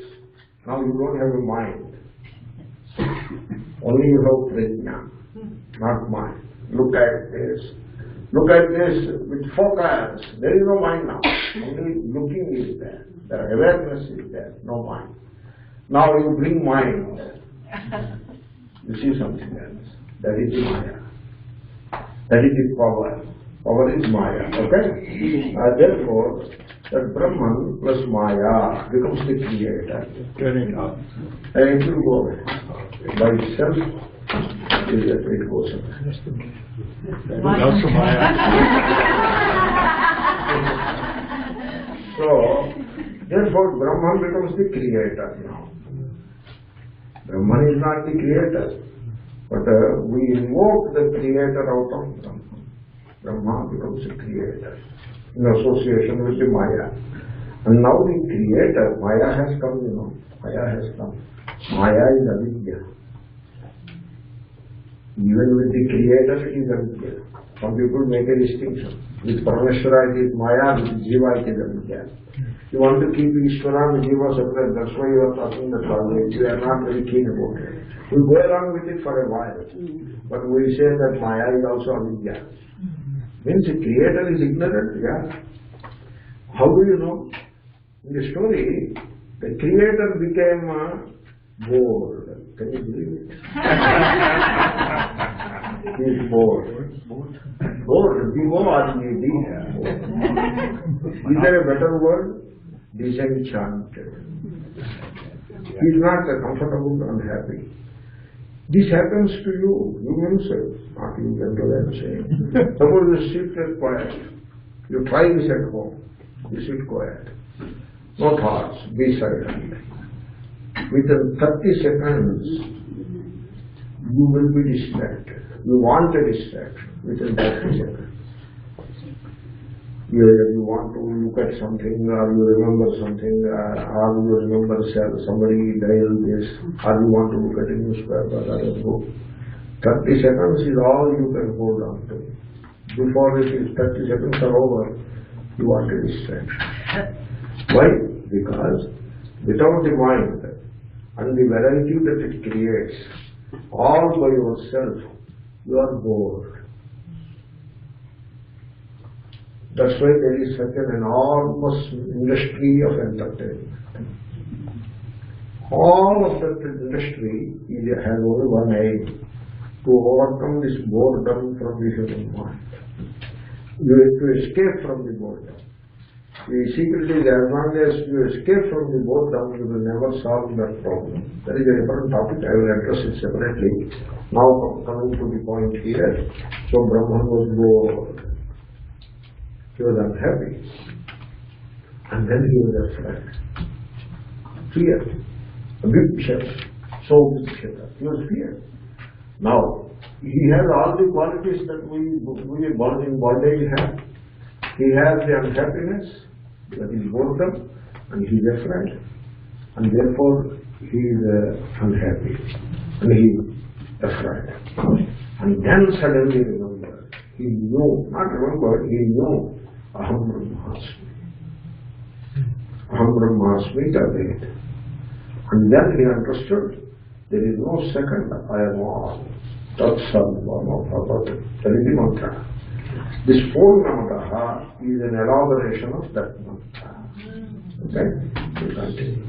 now you don't have a mind. Only you have prajna, not mind. Look at this. Look at this with focus. There is no mind now. Only looking is there. The awareness is there, no mind. Now you bring mind. You see something else. That is the Maya. That is the power. Power is Maya. Okay? Therefore, that Brahman plus Maya becomes the creator. Turn it on. And it will go away. By itself, it goes away. That is also Maya. So, therefore, Brahman becomes the creator now. Brahman is not the creator, but we invoke the creator out of Brahman. Brahman becomes the creator in association with the Maya. And now the creator, Maya has come, you know. Maya has come. Maya is avidya. Even with the creator, it is avidya. Some people make a distinction. With Parameshwara it is Maya, with Jiva it is avidya. You want to keep Ishvara and Jiva separate, that's why you are talking the language. You are not very keen about it. We go along with it for a while. But we say that Maya is also avidya. Means the creator is ignorant, yeah. How do you know? In the story, the creator became bored. Can you believe it? He is bored. Bored. B-O-R-E-D. Is there a better word? Disenchanted. He is not comfortable and happy. This happens to you yourself, not you generally I am saying. Suppose you sit quiet. You try this at home. You sit quiet. No thoughts. Be silent. Within 30 seconds, you will be distracted. You want a distraction within 30 seconds. You want to look at something, or you remember something, or you remember somebody dialed this, or you want to look at a newspaper or a book. 30 seconds is all you can hold on to. Before it is 30 seconds are over, you want a distraction. Why? Because without the mind, and the variety that it creates, all by yourself, you are bored. That's why there is such an enormous industry of entertainment. All of that industry has only one aim: to overcome this boredom from the human mind. You have to escape from the boredom. The secret is, as long as you escape from the boredom, you will never solve that problem. That is a different topic. I will address it separately. Now coming to the point here. So Brahman was bored. He was unhappy. And then he was afraid. Fear. Vipshata. So Vipshata. He was feared. Now, he has all the qualities that we in bondage have. He has the unhappiness, that is boredom, and he is afraid. And therefore, he is unhappy. And he is afraid. And then suddenly remembered. He knew, not remembered, he knew, Aham Brahmasmi. Aham Brahmasmi Tadet. And then he understood, there is no second, I am all. Tat Sarvama Bhavat. That is the mantra. This Purnamadah is an elaboration of that mantra. Okay? We continue.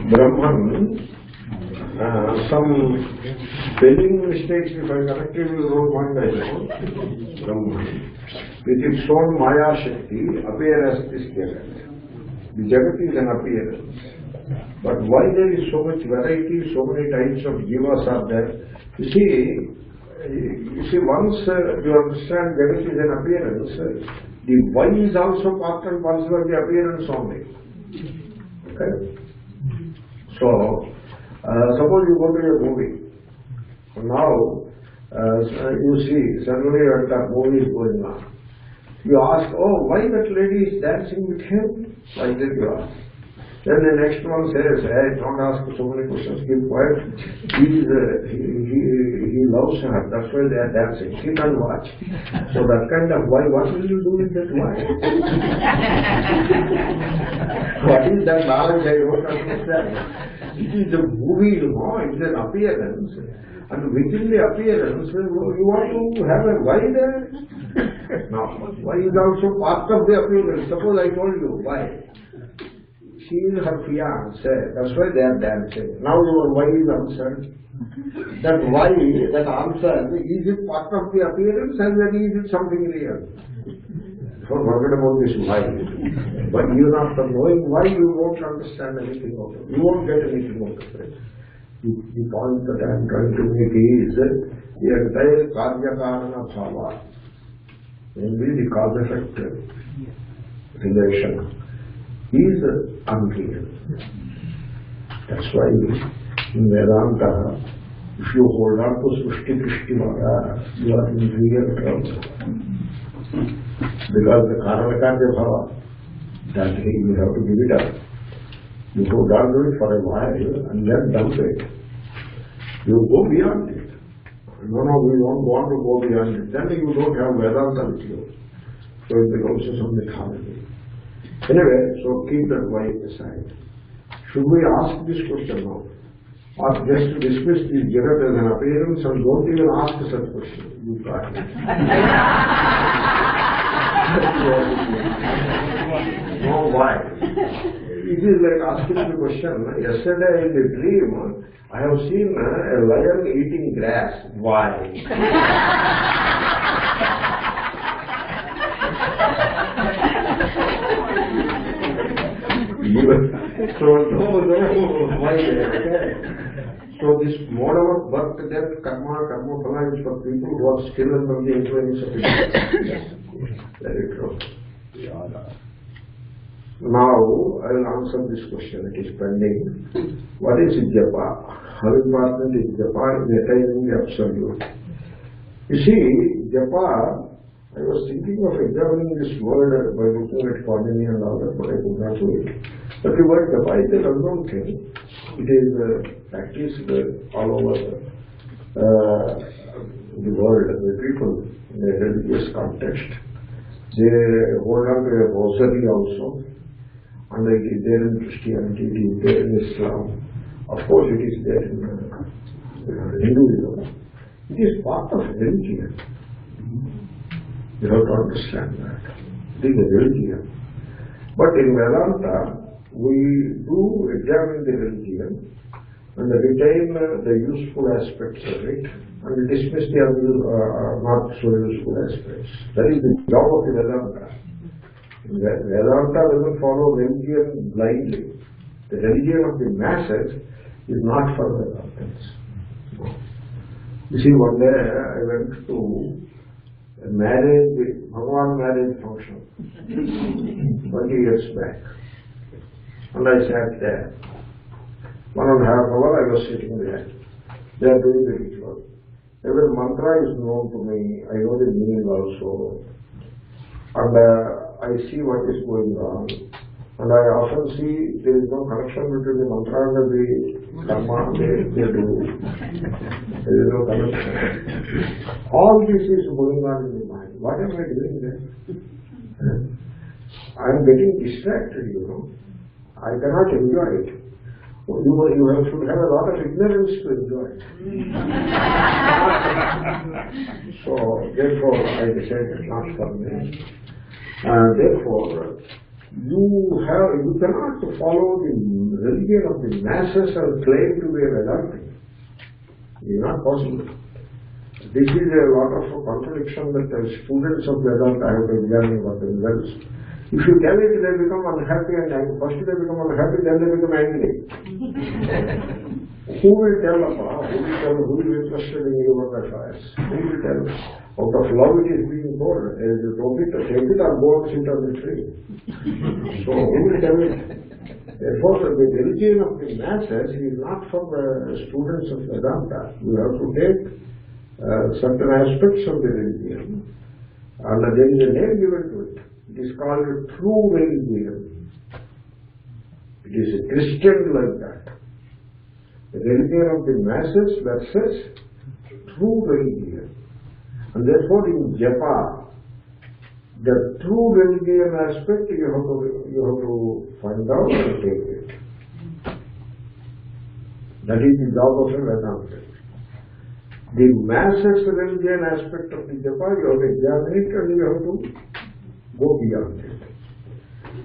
Brahman, some spelling mistakes, if I correctly wrote one dialogue, Brahman, with its own Maya Shakti, appear as this Jagat. The Jagat is an appearance. But why there is so much variety, so many types of jivas are there? You see, once you understand Jagat is an appearance, the why is also part and parcel of the appearance only. Okay? So, suppose you go to a movie. Now, you see, suddenly that movie is going on. You ask, oh, why that lady is dancing with him? Like that you ask. Then the next one says, hey, don't ask so many questions, keep quiet. He loves her, that's why they are dancing. Sit and watch. So that kind of why, what will you do with that why? What is that knowledge? I don't understand. It is a movie, you know, it is an appearance. And within the appearance, you want to have a why there? No, why is also part of the appearance. Suppose I told you why. She is her fiancé, that's why they are dancing. Now your why is answered. That why, that answer, is it part of the appearance and then is it something real? So forget about this why. But you after knowing why, you won't understand anything of it. You won't get anything of it. The point that I am trying to make is the entire karya-karana bhava, namely the cause-effect relation, is unreal. That's why in Vedanta, if you hold on to Srushti-Krishti-Maya, you are in real trouble. Because the karana-karya bhava, that you have to give it up. You hold on to it for a while and then dump it. You go beyond it. No, we don't want to go beyond it. Then you don't have Vedanta with you. So it becomes some mythology. Anyway, so keep that why aside. Should we ask this question now? Or just to dismiss this Jagat as an appearance and don't even ask such question? You can't. No, why? It is like asking the question, yesterday in the dream, I have seen a lion eating grass. Why? So, no, why? So this model of birth, death, karma phala is for people who are still under the influence of it. Very true. Now, I will answer this question. It is pending. What is japa? How important is japa in attaining the absolute? You see, japa I was thinking of examining this word by looking at Padini and all that, but I could not do it. But the word japa is an unknown thing. It is practiced all over the world, the people in a religious context. They hold on to a rosary also, and it is there in Christianity, it is there in Islam. Of course, it is there in Hinduism. It is part of religion. You have to understand that. It is a religion. But in Vedanta, we do examine the religion and retain the useful aspects of it and dismiss the not so useful aspects. That is the job of the Vedanta. Vedanta doesn't follow religion blindly. The religion of the masses is not for Vedantins. You see, one day I went to a marriage, Bhagwan marriage function 20 years back. And I sat there. 1.5 hours I was sitting there. They are doing the ritual. Every mantra is known to me. I know the meaning also. And I see what is going on. And I often see there is no connection between the mantra and the karma they do. There is no connection. All this is going on in the mind. What am I doing there? I am getting distracted, you know. I cannot enjoy it. You should have a lot of ignorance to enjoy it. So, therefore, I decided not for me. And therefore, you cannot follow the religion of the masses and claim to be a Vedanta. It is not possible. This is a lot of contradiction that students of Vedanta have to examine what themselves. If you tell it, they become unhappy and angry. First they become unhappy, then they become angry. Who will tell about? Who is interested in your affairs? Who will tell? Out of love it is being poured. As you told it, take it or go and sit on the tree. So who will tell it? Therefore, the religion of the masses is not for the students of Vedanta. You have to take certain aspects of the religion, and there is a name given to it. It is called true religion. It is a Christian like that. The religion of the masses versus true religion. And therefore in japa, the true religion aspect you have to find out and take it. That is the job of a Vedanta. The masses religion aspect of the japa, you have to examine it and you have to go beyond it.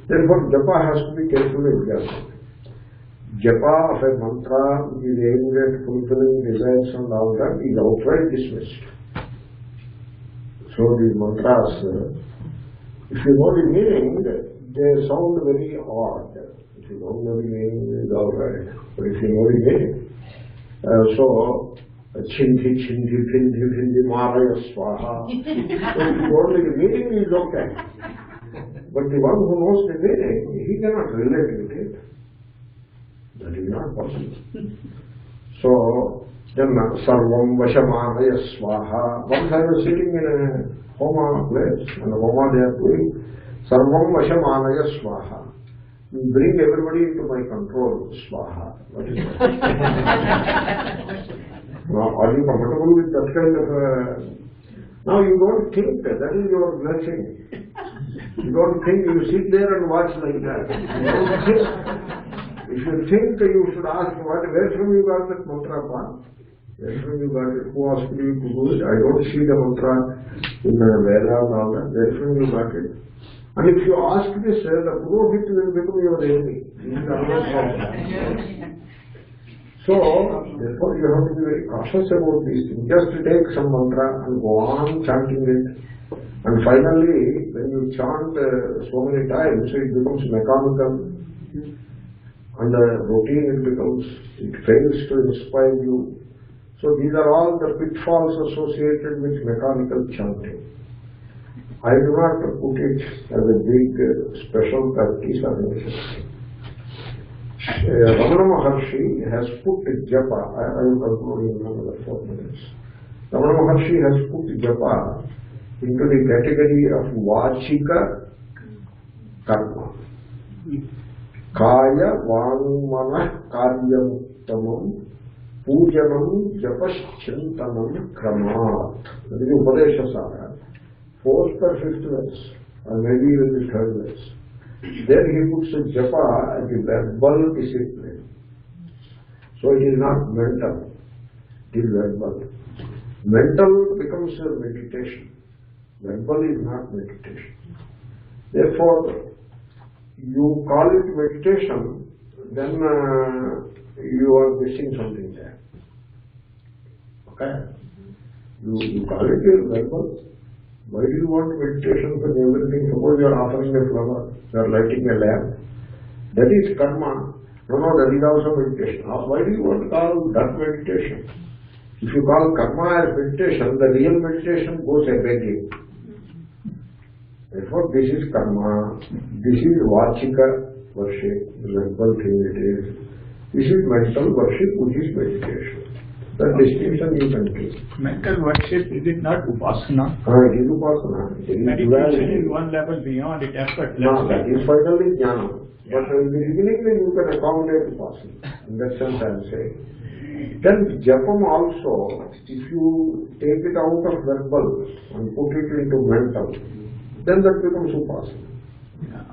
Therefore, japa has to be carefully examined. Japa of a mantra which is aimed at fulfilling desires and all that is outright dismissed. So the mantras, if you know the meaning, they sound very odd. If you don't know the meaning, it is alright. But if you know the meaning, so Chindi, chindi, pindi, pindi, maraya, swaha. So if you know the meaning is okay. But the one who knows the meaning, he cannot relate with it. That is not possible. So, then sarvam vashamanaya swaha. Once I was sitting in a homa place, and the homa they are doing sarvam vashamanaya swaha. You bring everybody into my control, swaha. What is that? Now, are you comfortable with that kind of Now you don't think that is your blessing. You don't think, you sit there and watch like that. You don't think. If you think, you should ask, where from you got that mantra, pa? Where from you got it? Who asked you to do it? I don't see the mantra in the Veda and all that. Where from you got it? And if you ask this, the Purohit will become your enemy. So, therefore you have to be very cautious about these things. Just take some mantra and go on chanting it. And finally, when you chant so many times, it becomes mechanical. And routine it becomes, it fails to inspire you. So these are all the pitfalls associated with mechanical chanting. I do not put it as a big special practice or anything. Ramana Maharshi has put japa, I will conclude in another 4 minutes. Ramana Maharshi has put japa into the category of vachika karma. Kaya vangmana karyamuttamam pujanam japaschantanam kramat. That is Upadesha Sara. Fourth or fifth verse, or maybe even the third verse. Then he puts a japa as the verbal discipline. So it is not mental, it is verbal. Mental becomes a meditation. Verbal is not meditation. Therefore, you call it meditation, then you are missing something there. Okay? You call it verbal. Why do you want meditation for everything? Suppose you are offering a flower, you are lighting a lamp. That is karma. No, that is also meditation. Why do you want to call that meditation? If you call karma as meditation, the real meditation goes a begging. Therefore, this is karma. This is vachika worship, verbal thing it is. This is mental worship, which is meditation. That distinction you can give. Mental worship, is it not upasana? It is upasana. Meditation is one level beyond it, effortless. No, that is finally jnana. But in the beginning, you can accommodate upasana. In that sense, I am saying. Then japam also, if you take it out of verbal and put it into mental, then that becomes upasana. Yeah.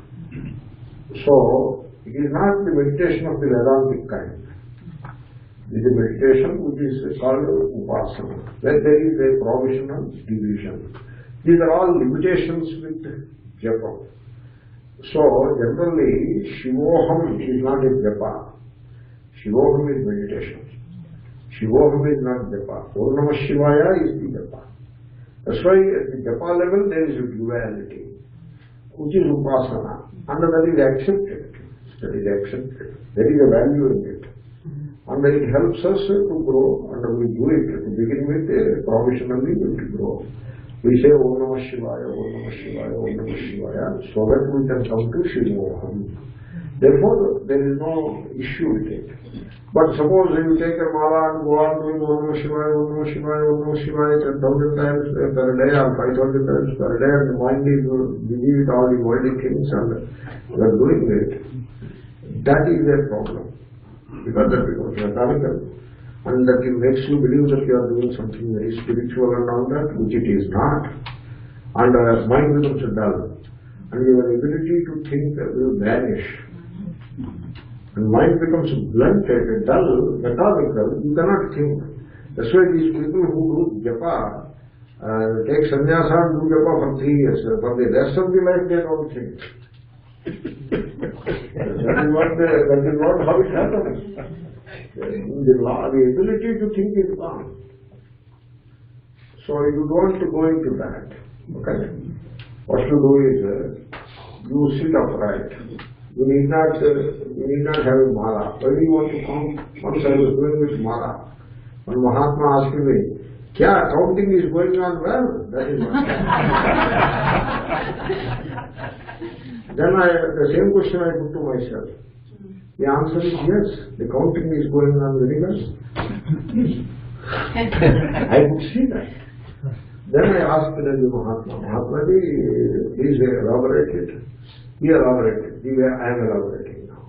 So, it is not the meditation of the Vedantic kind. It is a meditation which is called upasana, where there is a provisional division. These are all limitations with japa. So, generally, Shivoham is not a japa. Shivoham is meditation. Shivoham is not japa. Om Namah Shivaya is the japa. That's why at the japa level there is a duality, which is upasana, and that is accepted. That is accepted. There is a value in it. And it helps us to grow, and we do it to begin with, provisionally we will grow. We say Om Namah Shivaya, Om Namah Shivaya, Om Namah Shivaya, so that we can come to Shivoham. Therefore, there is no issue with it. But suppose you take a mala and go on doing Om Namah Shivaya, Om Namah Shivaya, Om Namah Shivaya 10,000 times per day or 5,000 times per day, and the mind is busy with all the worldly things and you are doing it, that is a problem. Because that becomes mechanical, and that it makes you believe that you are doing something very spiritual and all that, which it is not. And mind becomes dull, and your ability to think will vanish. And mind becomes blunted, dull, mechanical, you cannot think. That's why these people who do japa, take sannyasa and do japa for 3 years. For the rest of the life they don't think. That is not how it happens. The ability to think is gone. So you don't want to go into that. Okay? What you do is, you sit upright. You need not have a mala. Why do you want to count? Once I was doing with mala. When Mahatma asked me, "Kya, counting is going on well?" That is what. Then the same question I put to myself. The answer is yes, the counting is going on very well. I could see that. Then I asked the Mahatma, please elaborate it. He elaborated. I am elaborating now.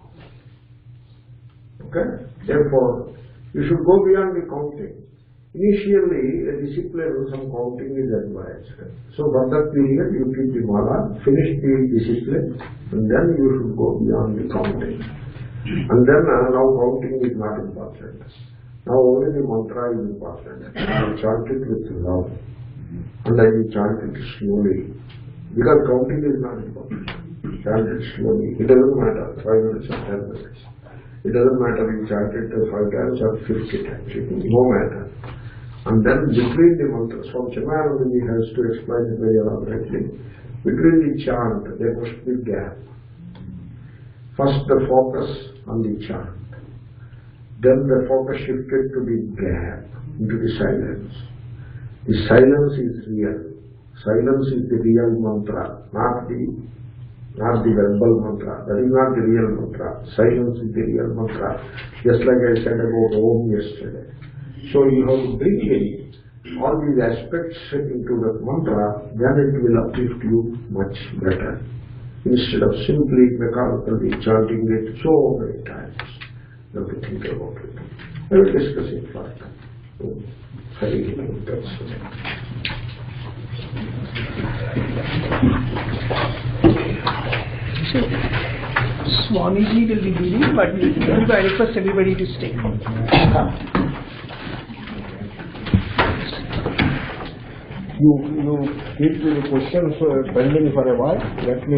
Okay? Therefore, you should go beyond the counting. Initially, a discipline, some counting is advised. So, for that period, you keep the mala, finish the discipline, and then you should go beyond the counting. And then, now counting is not important. Now only the mantra is important. I will chant it with love, and I will chant it slowly. Because counting is not important. Chant it slowly. It doesn't matter, 5 minutes or 10 minutes. It doesn't matter if you chant it 5 times or 50 times. It is no matter. And then between the mantras, from Chamarani has to explain it very elaborately. Between the chant, there must be gap. First the focus on the chant. Then the focus shifted to the gap, into the silence. The silence is real. Silence is the real mantra, not the verbal mantra. That is not the real mantra. Silence is the real mantra. Just like I said about Om yesterday. So you have to bring in all these aspects into the mantra, then it will uplift you much better. Instead of simply mechanically chanting it so many times, you have to think about it. I will discuss it further. So, Swamiji will be leading, but I request everybody to stay. You keep the questions pending for a while. Let me